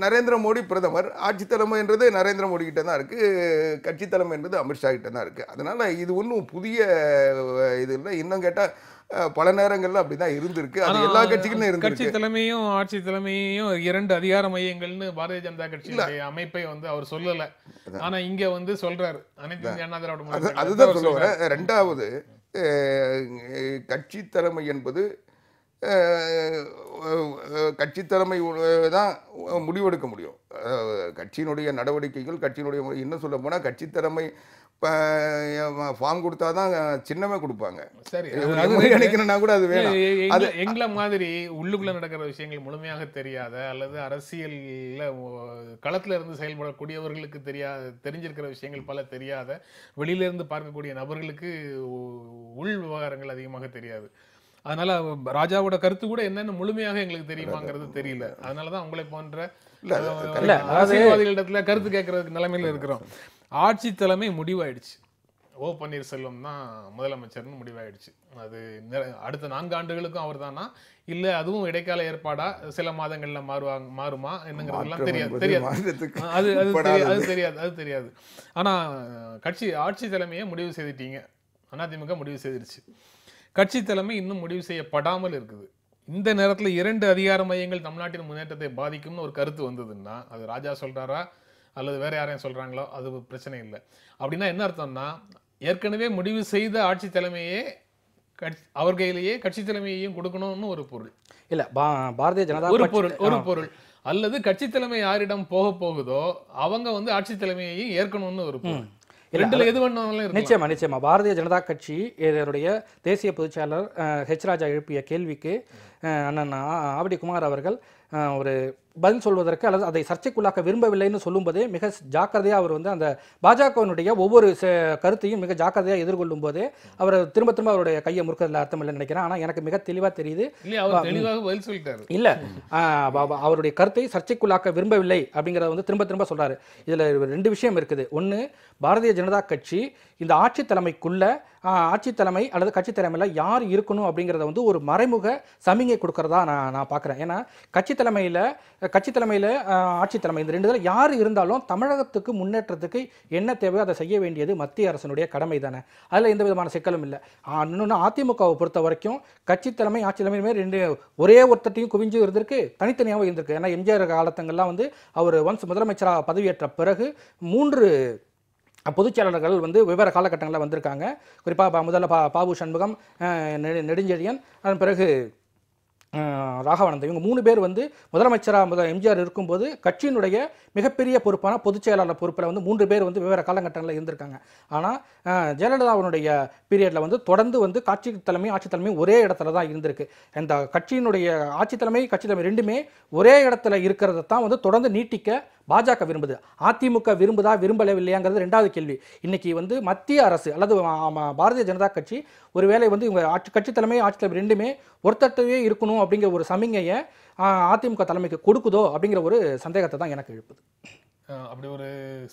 நரேந்திர மோடி பிரதமர். ஆட்சி தலைமை என்றது நரேந்திர மோடி கிட்ட தான் இருக்கு, கட்சி தலைமை என்றது அமித்ஷா கிட்ட தான் இருக்கு. அதனால இது ஒன்றும் புதிய இது இல்லை. இன்னும் கேட்டா பல நேரங்கள்ல அப்படிதான் இருந்திருக்கு, அது எல்லா கட்சிகளும் இருந்திருக்கு. கட்சி தலைமையும் ஆட்சி தலைமையும் 2 அதிகார மையங்கள்னு பாரதிய ஜனதா கட்சியுடைய அமைப்பை வந்து அவர் சொல்லல, ஆனா இங்க வந்து சொல்றாரு. அனைத்து இந்திய அண்ணா திராவிட முன்னேற்ற கழகம் அதுதான் சொல்ல வரேன். ரெண்டாவது கட்சி தலைமை என்பது கட்சி தலைமை தான் முடிவெடுக்க முடியும். கட்சியினுடைய நடவடிக்கைகள், கட்சியினுடைய இன்னும் சொல்ல போனால் கட்சி தலைமை ஃபார்ம் கொடுத்தா தான் சின்னமே கொடுப்பாங்க. சரி, நினைக்கிறேன்னா கூட அது வேணும். அது எங்களை மாதிரி உள்ளுக்குள்ள நடக்கிற விஷயங்கள் முழுமையாக தெரியாத அல்லது அரசியல்ல களத்துல இருந்து செயல்படக்கூடியவர்களுக்கு தெரிஞ்சிருக்கிற விஷயங்கள் பல தெரியாத, வெளியில இருந்து பார்க்கக்கூடிய நபர்களுக்கு உள் விவகாரங்கள் அதிகமாக தெரியாது. அதனால ராஜாவோட கருத்து கூட என்னன்னு முழுமையாக எங்களுக்கு தெரியுமாங்கிறது தெரியல. அதனாலதான் உங்களை போன்ற அரசியல்வாதிகளிடத்துல கருத்து கேட்கறதுக்கு நிலைமையில இருக்கிறோம். ஆட்சி தலைமை முடிவாயிடுச்சு. ஓ பன்னீர்செல்வம் தான் முதலமைச்சர்னு முடிவாயிடுச்சு. அது அடுத்த 4 ஆண்டுகளுக்கும் அவர் தானா, இல்ல அதுவும் இடைக்கால ஏற்பாடா, சில மாதங்கள்ல மாறுமா என்னங்கிறதெல்லாம் தெரியாது. ஆனா ஆட்சி தலைமையை முடிவு செய்துட்டீங்க. அதிமுக முடிவு செய்திருச்சு. கட்சி தலைமை இன்னும் முடிவு செய்யப்படாமல் இருக்குது. இந்த நேரத்துல 2 அதிகார மையங்கள் தமிழ்நாட்டின் முன்னேற்றத்தை பாதிக்கும்னு ஒரு கருத்து வந்ததுன்னா, அது ராஜா சொல்றாரா அல்லது வேற யாரையும் சொல்றாங்களோ அது பிரச்சனை இல்லை. அப்படின்னா என்ன அர்த்தம்னா, ஏற்கனவே முடிவு செய்த ஆட்சி தலைமையே அவர் கையிலேயே கட்சி தலைமையையும் கொடுக்கணும்னு ஒரு பொருள் இல்ல. பாரதிய ஜனதா ஒரு பொருள் அல்லது கட்சி தலைமை யாரிடம் போகுதோ அவங்க ஆட்சி தலைமையையும் ஏற்கணும்னு ஒரு பொருள். நிச்சயமா பாரதிய ஜனதா கட்சி இதனுடைய தேசிய பொதுச்செயலாளர் ஹெச் ராஜா எழுப்பிய கேள்விக்கு அண்ணன் ஆவடி குமார் அவர்கள் ஒரு பதில் சொல்வதற்கு அல்லது அதை சர்ச்சைக்குள்ளாக்க விரும்பவில்லைன்னு சொல்லும்போதே மிக ஜாக்கிரதையாக அவர் அந்த பாஜகவினுடைய ஒவ்வொரு கருத்தையும் மிக ஜாக்கிரதையாக எதிர்கொள்ளும் போதே அவர் திரும்ப அவருடைய கையை முறுக்கிறதுல அர்த்தம் இல்லைன்னு நினைக்கிறேன். ஆனால் எனக்கு மிக தெளிவாக தெரியுது இல்லை, அவருடைய கருத்தை சர்ச்சைக்குள்ளாக்க விரும்பவில்லை அப்படிங்கிறத திரும்ப சொல்றாரு. இதில் 2 விஷயம் இருக்குது. ஒன்று, பாரதிய ஜனதா கட்சி இந்த ஆட்சி தலைமைக்குள்ள ஆட்சி தலைமை அல்லது கட்சி தலைமையில் யார் இருக்கணும் அப்படிங்கிறத ஒரு மறைமுக சமிகை கொடுக்கறதா நான் பார்க்குறேன். ஏன்னா கட்சி தலைமையில் ஆட்சி தலைமை இந்த 2 இதில் யார் இருந்தாலும் தமிழகத்துக்கு முன்னேற்றத்துக்கு என்ன தேவையோ அதை செய்ய வேண்டியது மத்திய அரசினுடைய கடமை தானே. அதில் எந்த விதமான சிக்கலும் இல்லை. இன்னொன்று, அதிமுகவை பொறுத்த வரைக்கும் கட்சி தலைமை ஆட்சி தலைமையுமே 2 ஒரே ஒருத்தையும் குவிஞ்சு இருந்திருக்கு, தனித்தனியாகவும் இருந்திருக்கு. ஏன்னா எம்ஜிஆர் காலத்துங்கள்லாம் அவர் ஒன்ஸ் முதலமைச்சராக பதவியேற்ற பிறகு 3 பொதுச்செயலாளர்கள் வெவ்வேறு காலகட்டங்களில் வந்திருக்காங்க. குறிப்பாக முதல்ல பாபு சண்முகம், நெடுஞ்செழியன், அதன் பிறகு ராகவானந்தம். இவங்க 3 பேர் முதலமைச்சராக எம்ஜிஆர் இருக்கும்போது கட்சியினுடைய மிகப்பெரிய பொறுப்பான பொதுச் செயலாளர் பொறுப்பில் 3 பேர் வெவ்வேறு காலகட்டங்களில் இருந்திருக்காங்க. ஆனால் ஜெயலலிதாவுடைய பீரியடில் தொடர்ந்து கட்சி தலைமை ஆட்சி தலைமை ஒரே இடத்துல தான் இருந்திருக்கு. இந்த கட்சியினுடைய ஆட்சி தலைமை கட்சி தலைமை 2மே ஒரே இடத்துல இருக்கிறத தான் தொடர்ந்து நீட்டிக்க பாஜக விரும்புது. அதிமுக விரும்புதா விரும்பவில்லையாங்கிறது 2வது கேள்வி. இன்னைக்கு மத்திய அரசு அல்லது பாரதிய ஜனதா கட்சி ஒருவேளை இவங்க கட்சி தலைமை ஆட்சி தலைமை 2மே ஒருத்தட்டவே இருக்கணும் அப்படிங்கிற ஒரு சமிகையை அதிமுக தலைமைக்கு கொடுக்குதோ அப்படிங்கிற ஒரு சந்தேகத்தை தான் எனக்கு எழுப்புது. அப்படி ஒரு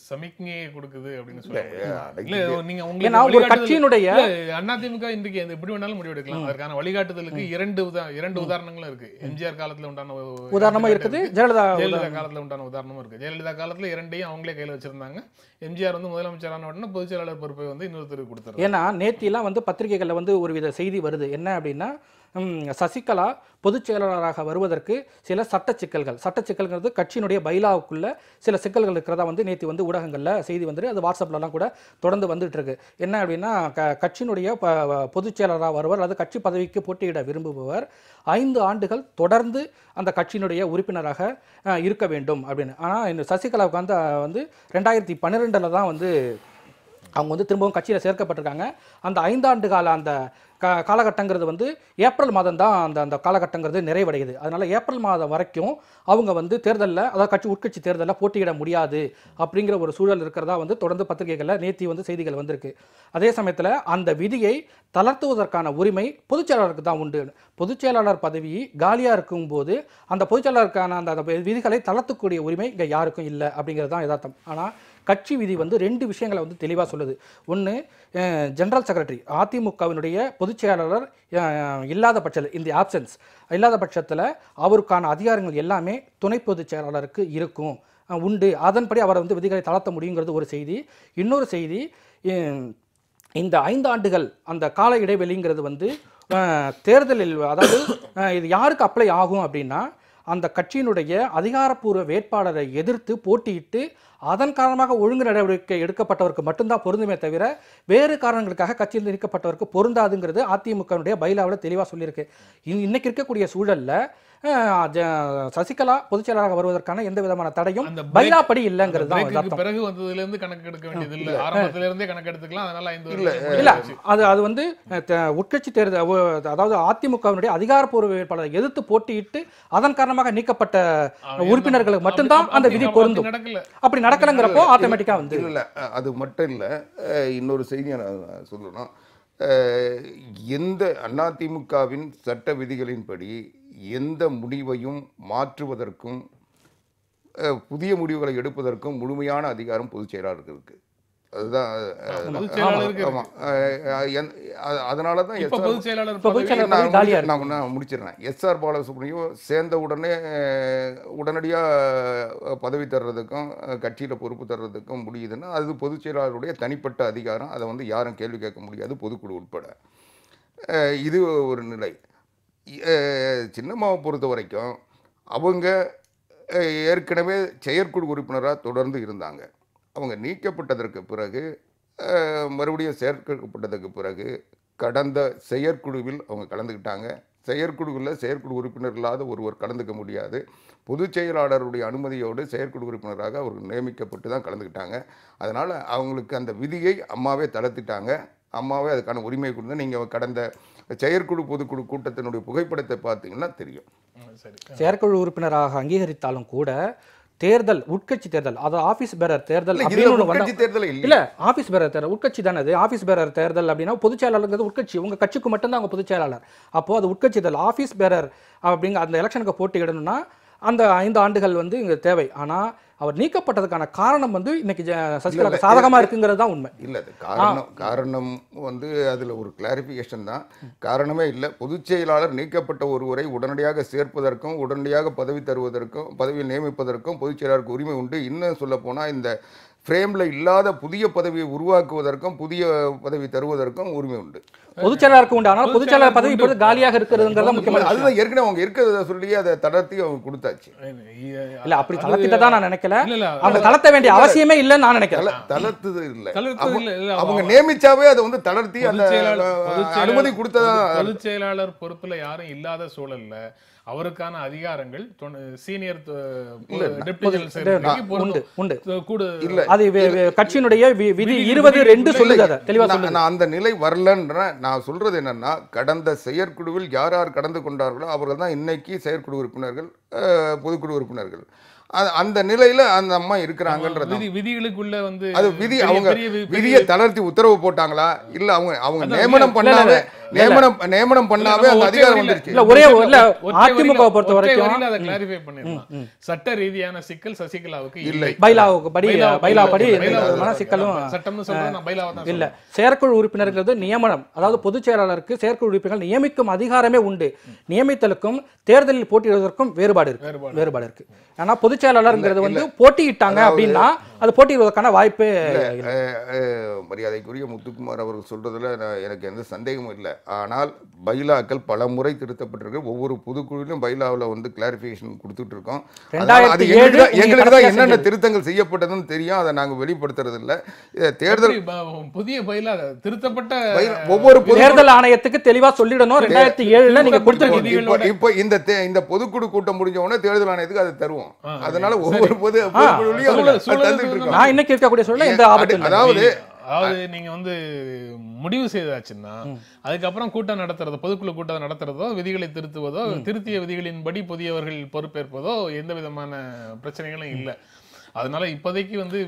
சமிக்ஞையை கொடுக்குது அப்படின்னு சொல்லுவாங்க. கட்சியினுடைய அதிமுக இன்றைக்கு எப்படி வேணாலும் முடிவெடுக்கலாம். அதற்கான வழிகாட்டுதலுக்கு 2 உதாரணங்களும் இருக்கு. எம்ஜிஆர் காலத்துல உண்டான உதாரணமா இருக்குது, ஜெயலலிதா காலத்துல உண்டான உதாரணமும் இருக்கு. ஜெயலலிதா காலத்துல 2ஐயும் அவங்களே கையில வச்சிருந்தாங்க. எம்ஜிஆர் முதலமைச்சரான உடனே பொதுச் செயலாளர் பொறுப்பை இன்னொருத்தருக்கு கொடுத்தாரு. ஏன்னா நேத்திலாம் பத்திரிகைகள்ல ஒரு வித செய்தி வருது. என்ன அப்படின்னா, சசிகலா பொதுச் செயலாளராக வருவதற்கு சில சட்ட சிக்கல்ங்கிறது கட்சியினுடைய பைலாவுக்குள்ள சில சிக்கல்கள் இருக்கிறதா நேற்று ஊடகங்களில் செய்தி அது வாட்ஸ்அப்லலாம் கூட தொடர்ந்து வந்துட்டு இருக்கு. என்ன அப்படின்னா, கட்சியினுடைய பொதுச் செயலாளராக வருவர் அல்லது கட்சி பதவிக்கு போட்டியிட விரும்புபவர் 5 ஆண்டுகள் தொடர்ந்து அந்த கட்சியினுடைய உறுப்பினராக இருக்க வேண்டும் அப்படின்னு. ஆனால் இந்த சசிகலாவுக்கு 2012 தான் அவங்க திரும்பவும் கட்சியில் சேர்க்கப்பட்டிருக்காங்க. அந்த 5 ஆண்டு கால அந்த காலகட்டங்கிறது ஏப்ரல் மாதம் தான் அந்த காலகட்டங்கிறது நிறைவடையுது. அதனால் ஏப்ரல் மாதம் வரைக்கும் அவங்க தேர்தலில், அதாவது கட்சி உட்கட்சி தேர்தலில் போட்டியிட முடியாது அப்படிங்கிற ஒரு சூழல் இருக்கிறதா தொடர்ந்து பத்திரிகைகளில் நேற்று செய்திகள் வந்திருக்கு. அதே சமயத்தில் அந்த விதியை தளர்த்துவதற்கான உரிமை பொதுச் செயலாளருக்கு தான் உண்டு. பொதுச் செயலாளர் பதவி காலியாக இருக்கும்போது அந்த பொதுச் செயலாளருக்கான அந்த விதிகளை தளர்த்தக்கூடிய உரிமை இங்கே யாருக்கும் இல்லை அப்படிங்கிறது தான் யதார்த்தம். ஆனால் கட்சி விதி 2 விஷயங்களை தெளிவாக சொல்லுது. ஒன்று, ஜெனரல் செக்ரட்டரி அதிமுகவினுடைய பொதுச் செயலாளர் இல்லாத பட்சத்தில், இந்த ஆப்சன்ஸ் இல்லாத பட்சத்தில் அவருக்கான அதிகாரங்கள் எல்லாமே துணை பொதுச் செயலாளருக்கு இருக்கும், உண்டு. அதன்படி அவரை விதிகளை தளர்த்த முடியுங்கிறது ஒரு செய்தி. இன்னொரு செய்தி, இந்த 5 ஆண்டுகள் அந்த கால இடைவெளிங்கிறது தேர்தலில், அதாவது இது யாருக்கு அப்ளை ஆகும் அப்படின்னா, அந்த கட்சியினுடைய அதிகாரப்பூர்வ வேட்பாளரை எதிர்த்து போட்டியிட்டு அதன் காரணமாக ஒழுங்கு நடவடிக்கை எடுக்கப்பட்டவருக்கு மட்டும்தான் பொருந்துமே தவிர வேறு காரணங்களுக்காக கட்சியில் நீக்கப்பட்டவருக்கு பொருந்தாதுங்கிறது அதிமுகவுடைய பைலாவில் தெளிவாக சொல்லியிருக்கு. இன்னைக்கு இருக்கக்கூடிய சூழல்ல சசிகலா பொதுச் செயலாளராக வருவதற்கான எந்த விதமான தடையும் பைலா படி இல்லைங்கிறது தான். பிறகு வந்ததுல இருந்து கணக்கு எடுக்க வேண்டியது இல்ல, ஆரம்பத்துல இருந்தே கணக்கு எடுத்துக்கலாம். அதனால இல்ல அது வந்து உட்கட்சி தேர்தல், அதாவது அதிமுகவினுடைய அதிகாரப்பூர்வ வேட்பாளரை எதிர்த்து போட்டியிட்டு அதன் காரணமாக நீக்கப்பட்ட உறுப்பினர்களுக்கு மட்டும்தான் அந்த விதி பொருந்தும். அப்படி நடக்கலங்கிறப்போ ஆட்டோமேட்டிக்கா வந்து இல்ல அது மட்டும் இல்ல. இன்னொரு செய்தியை நான் சொல்லணும். எந்த அதிமுகவின் சட்ட விதிகளின்படி எந்த முடிவையும் மாற்றுவதற்கும் புதிய முடிவுகளை எடுப்பதற்கும் முழுமையான அதிகாரம் பொதுச் செயலாளருக்கு இருக்கு. அதுதான். அதனால தான் நான் முடிச்சிடுறேன். எஸ்ஆர் பாலசுப்ரமணியம் சேர்ந்த உடனடியாக பதவி தர்றதுக்கும் கட்சியில் பொறுப்பு தர்றதுக்கும் முடியுதுன்னா அது பொதுச் செயலாளருடைய தனிப்பட்ட அதிகாரம். அதை வந்து யாரும் கேள்வி கேட்க முடியாது, பொதுக்குழு உட்பட. இது ஒரு நிலை. சின்னம்மாவை பொறுத்த வரைக்கும் அவங்க ஏற்கனவே செயற்குழு உறுப்பினராக தொடர்ந்து இருந்தாங்க. அவங்க நீக்கப்பட்டதற்கு பிறகு மறுபடியும் சேர்க்கப்பட்டதற்கு பிறகு கடந்த செயற்குழுவில் அவங்க கலந்துக்கிட்டாங்க. செயற்குழு உறுப்பினர் இல்லாத ஒருவர் கலந்துக்க முடியாது. பொதுச் செயலாளருடைய அனுமதியோடு செயற்குழு உறுப்பினராக அவர்கள் நியமிக்கப்பட்டு தான் கலந்துக்கிட்டாங்க. அதனால் அவங்களுக்கு அந்த விதியை அம்மாவே தளர்த்திட்டாங்க. அம்மாவே அதுக்கான உரிமை கொடுத்து நீங்கள் கடந்த செயற்குழு பொதுக்குழு கூட்டத்தினுடைய புகைப்படத்தை பார்த்தீங்கன்னா தெரியும். செயற்குழு உறுப்பினராக அங்கீகரித்தாலும் கூட தேர்தல் உட்கட்சி தேர்தல், அதாவது ஆபீஸ் பேரர் தேர்தல் இல்ல, ஆபீஸ் பேரர் தேர்தல் உட்கட்சி தானே. அது ஆபீஸ் பேரர் தேர்தல் அப்படின்னா பொதுச் செயலாளர்ங்கிறது உட்கட்சி, உங்க கட்சிக்கு மட்டும்தான் அவங்க பொதுச் செயலாளர். அப்போ அது உட்கட்சி தேர்தல். ஆபீஸ் பேரர் அப்படிங்க அந்த எலெக்ஷனுக்கு போட்டியிடணும்னா அந்த 5 ஆண்டுகள் வந்து இங்க தேவை. ஆனா அவர் நீக்கப்பட்டதுக்கான காரணம் வந்து இன்னைக்கு சசிகலா சாதகமா இருக்குங்கிறது தான் உண்மை. இல்ல காரணம் வந்து அதுல ஒரு கிளாரிபிகேஷன் தான். காரணமே இல்லை. பொதுச் செயலாளர் நீக்கப்பட்ட ஒருவரை உடனடியாக சேர்ப்பதற்கும் உடனடியாக பதவி தருவதற்கும் பதவியை நியமிப்பதற்கும் பொதுச் செயலாளருக்கு உரிமை உண்டு. இன்னும் சொல்ல போனா இந்த ஃப்ரேம்ல இல்லாத புதிய பதவியை உருவாக்குவதற்கும் புதிய பதவி தருவதற்கும் உரிமை உண்டு. பொதுச் செயலாளருக்கு உண்டு. ஆனால் பொதுச் செயலாளர் பதவி இப்போது காலியாக இருக்கிறதுங்கிறத முக்கியமான அதுதான். ஏற்கனவே அவங்க இருக்கிறத சொல்லி அதை தளர்த்தி அவங்க கொடுத்தாச்சு. இல்ல அப்படி தளர்த்திட்டதா நான் நினைக்கல. அவங்க தளர்த்த வேண்டிய அவசியமே இல்லைன்னு நான் நினைக்கிறேன். தளர்த்தது இல்லை, அவங்க நியமிச்சாவே அதை வந்து தளர்த்தி அந்த அனுமதி கொடுத்ததா. பொதுச் செயலாளர் பொறுப்புல யாரும் இல்லாத சூழல்ல அவருக்கான அதிகாரங்கள் சீனியர் கட்சியினுடைய விதி 20(2) சொல்லுது. அதை தெளிவா சொல்லுங்க. நான் அந்த நிலை வரலன்ற நான் சொல்றது என்னன்னா, கடந்த செயற்குழுவில் யார் யார் கடந்து கொண்டார்களோ அவர்கள் தான் இன்னைக்கு செயற்குழு உறுப்பினர்கள், பொதுக்குழு உறுப்பினர்கள். அந்த நிலையில அந்த அம்மா இருக்கிறாங்கன்றது விதிகளுக்குள்ள வந்து அது விதி. அவங்க விதியை தளர்த்தி உத்தரவு போட்டாங்களா இல்ல அவங்க நியமனம் பண்ணாவே அந்த அதிகாரம் வந்துருச்சு. இல்ல ஒரே இல்ல அதிமுக பொறுத்த வரைக்கும் அதை கிளாரிஃபை பண்ணிடலாம். சட்ட ரீதியான சிக்கல் சசிகலாவுக்கு இல்லை. பைலாவுக்கு படி பைலா படி சிக்கலும் சட்டம்னு சொல்றேன். நான் பைலாவை தான் இல்ல. செயற்குழு உறுப்பினர்கள் நியமனம், அதாவது பொதுச் செயலாளருக்கு செயற்குழு உறுப்பினர்கள் நியமிக்கும் அதிகாரமே உண்டு. நியமித்தலுக்கும் தேர்தலில் போட்டியிடுவதற்கும் வேறுபாடு இருக்கு. ஆனா பொதுச் செயலாளர்ங்கிறது வந்து போட்டியிட்டாங்க அப்படின்னா அது போட்டியிடுவதற்கான வாய்ப்பே. மரியாதைக்குரிய முத்துக்குமார் அவர்கள் சொல்றதுல எனக்கு எந்த சந்தேகமும் இல்லை. ஆனால் பைலாக்கள் பல முறை திருத்தப்பட்டிருக்கு. ஒவ்வொரு பொதுக்குழுவிலும் பைலாவில் வந்து கிளாரிஃபிகேஷன் கொடுத்துட்டு இருக்கோம். எங்களுக்கு தான் என்னென்ன திருத்தங்கள் செய்யப்பட்டதுன்னு தெரியும். அதை நாங்கள் வெளிப்படுத்துறது இல்லை. தேர்தல் புதிய பைலா திருத்தப்பட்ட ஒவ்வொரு தேர்தல் ஆணையத்துக்கு தெளிவா சொல்லிடணும். 2007 நீங்க கொடுத்திருக்கீங்க. இப்போ இந்த பொதுக்குழு கூட்டம் முடிஞ்ச உடனே தேர்தல் ஆணையத்துக்கு அதை தருவோம். அதனால ஒவ்வொரு பொதுக்குழுவிலையும் நான் இன்னைக்கு இருக்கக்கூடிய சூழல்ல எந்த ஆபத்து இல்லை. அதாவது நீங்க வந்து முடிவு செய்தாச்சுன்னா அதுக்கப்புறம் கூட்டம் நடத்துறதோ, பொதுக்குழு கூட்டம் நடத்துறதோ, விதிகளை திருத்துவதோ, திருத்திய விதிகளின்படி புதியவர்கள் பொறுப்பேற்பதோ எந்த விதமான பிரச்சனைகளும் இல்லை. அதனால இப்போதைக்கு வந்து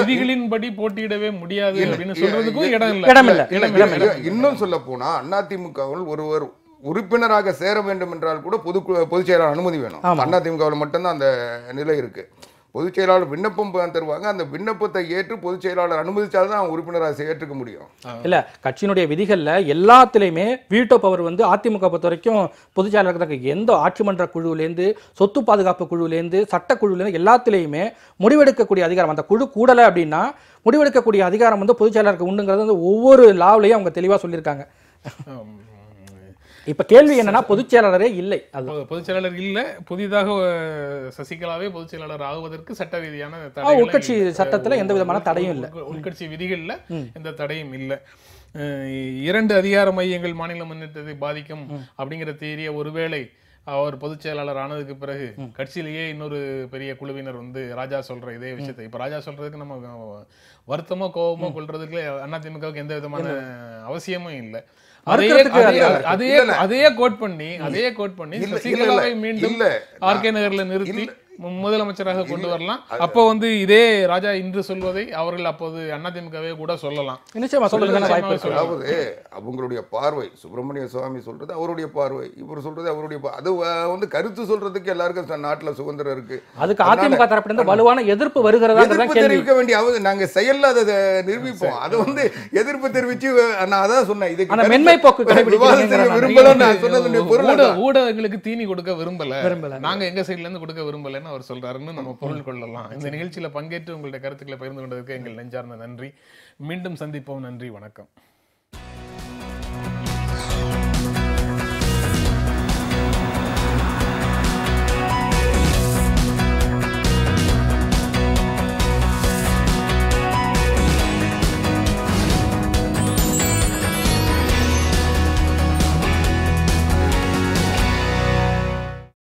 விதிகளின்படி போட்டியிடவே முடியாது அப்படின்னு சொல்றதுக்கும் இடம் இல்லை. இன்னும் சொல்ல போனா அதிமுகவில் ஒருவர் உறுப்பினராக சேர வேண்டும் என்றால் கூட பொதுச் செயலாளர் அனுமதி வேணும். அதிமுகவில் மட்டும்தான் அந்த நிலை இருக்கு. பொதுச் செயலாளர் விண்ணப்பம் தருவாங்க. அந்த விண்ணப்பத்தை ஏற்று பொதுச் செயலாளர் அனுமதிச்சால்தான் உறுப்பினராக ஏற்றுக்க முடியும். இல்ல கட்சியினுடைய விதிகள்ல எல்லாத்திலையுமே வீட்டோ பவர் வந்து அதிமுக பொறுத்த வரைக்கும் பொதுச் செயலாளருக்கு எந்த ஆட்சி மன்ற குழுவிலேருந்து சொத்து பாதுகாப்பு குழுவிலேருந்து சட்டக்குழுவிலேருந்து எல்லாத்திலையுமே முடிவெடுக்கக்கூடிய அதிகாரம், அந்த குழு கூடலை அப்படின்னா முடிவெடுக்கக்கூடிய அதிகாரம் வந்து பொதுச் செயலாளருக்கு உண்டுங்கிறது வந்து ஒவ்வொரு லாவிலையும் அவங்க தெளிவாக சொல்லியிருக்காங்க. இப்ப கேள்வி என்னன்னா பொதுச் செயலாளரே இல்லை. அது பொதுச் செயலாளர் இல்ல, புதிதாக சசிகலாவே பொதுச் செயலாளர் ஆகுவதற்கு சட்ட ரீதியான உட்கட்சி சட்டத்துல எந்த விதமான தடையும் இல்லை, உட்கட்சி விதிகள்ல எந்த தடையும் இல்லை. 2 அதிகார மையங்கள் மாநில முன்னேற்றத்தை பாதிக்கும் அப்படிங்கிற தேரிய ஒருவேளை அவர் பொதுச் செயலாளர் ஆனதுக்கு பிறகு கட்சியிலேயே இன்னொரு பெரிய குழுவினர் வந்து ராஜா சொல்ற இதே விஷயத்தை இப்ப ராஜா சொல்றதுக்கு நம்ம வருத்தமோ கோபமோ கொள்றதுக்கு அதிமுகவுக்கு எந்த விதமான அவசியமும் இல்லை. அதையே கோட் பண்ணி சசிகலாவை மீண்டும் ஆர்கே நகர்ல நிறுத்தி முதலமைச்சராக கொண்டு வரலாம். அப்போ வந்து இதே ராஜா இன்று சொல்வதை அவர்கள் அப்போது அதிமுகவே கூட சொல்லலாம். அதாவது அவங்களுடைய பார்வை, சுப்பிரமணிய சுவாமி சொல்றது அவருடைய பார்வை, இவர் சொல்றது அவருடைய அது வந்து கருத்து சொல்றதுக்கு எல்லாருக்கும் நாட்டுல சுதந்திரம் இருக்கு. அதுக்கு அதிமுக தரப்பிலிருந்து வலுவான எதிர்ப்பு வருகிறதா தெரிவிக்க வேண்டிய நாங்க செயல்ல அதை நிரூபிப்போம். அது வந்து எதிர்ப்பு தெரிவிச்சு நான் அதான் சொன்னேன், இதுக்கு மென்மை போக்கு விரும்பல. நான் சொன்னது ஊடகங்களுக்கு தீனி கொடுக்க விரும்பல, நாங்க எங்க சைட்ல இருந்து கொடுக்க விரும்பல அவர் சொல்றாருன்னு நம்ம பொருள் கொள்ளலாம். இந்த நிகழ்ச்சியில பங்கேற்று உங்களுடைய கருத்துக்களை பகிர்ந்து கொண்டதற்கு எங்கள் நெஞ்சார்ந்த நன்றி. மீண்டும் சந்திப்போம். நன்றி, வணக்கம்.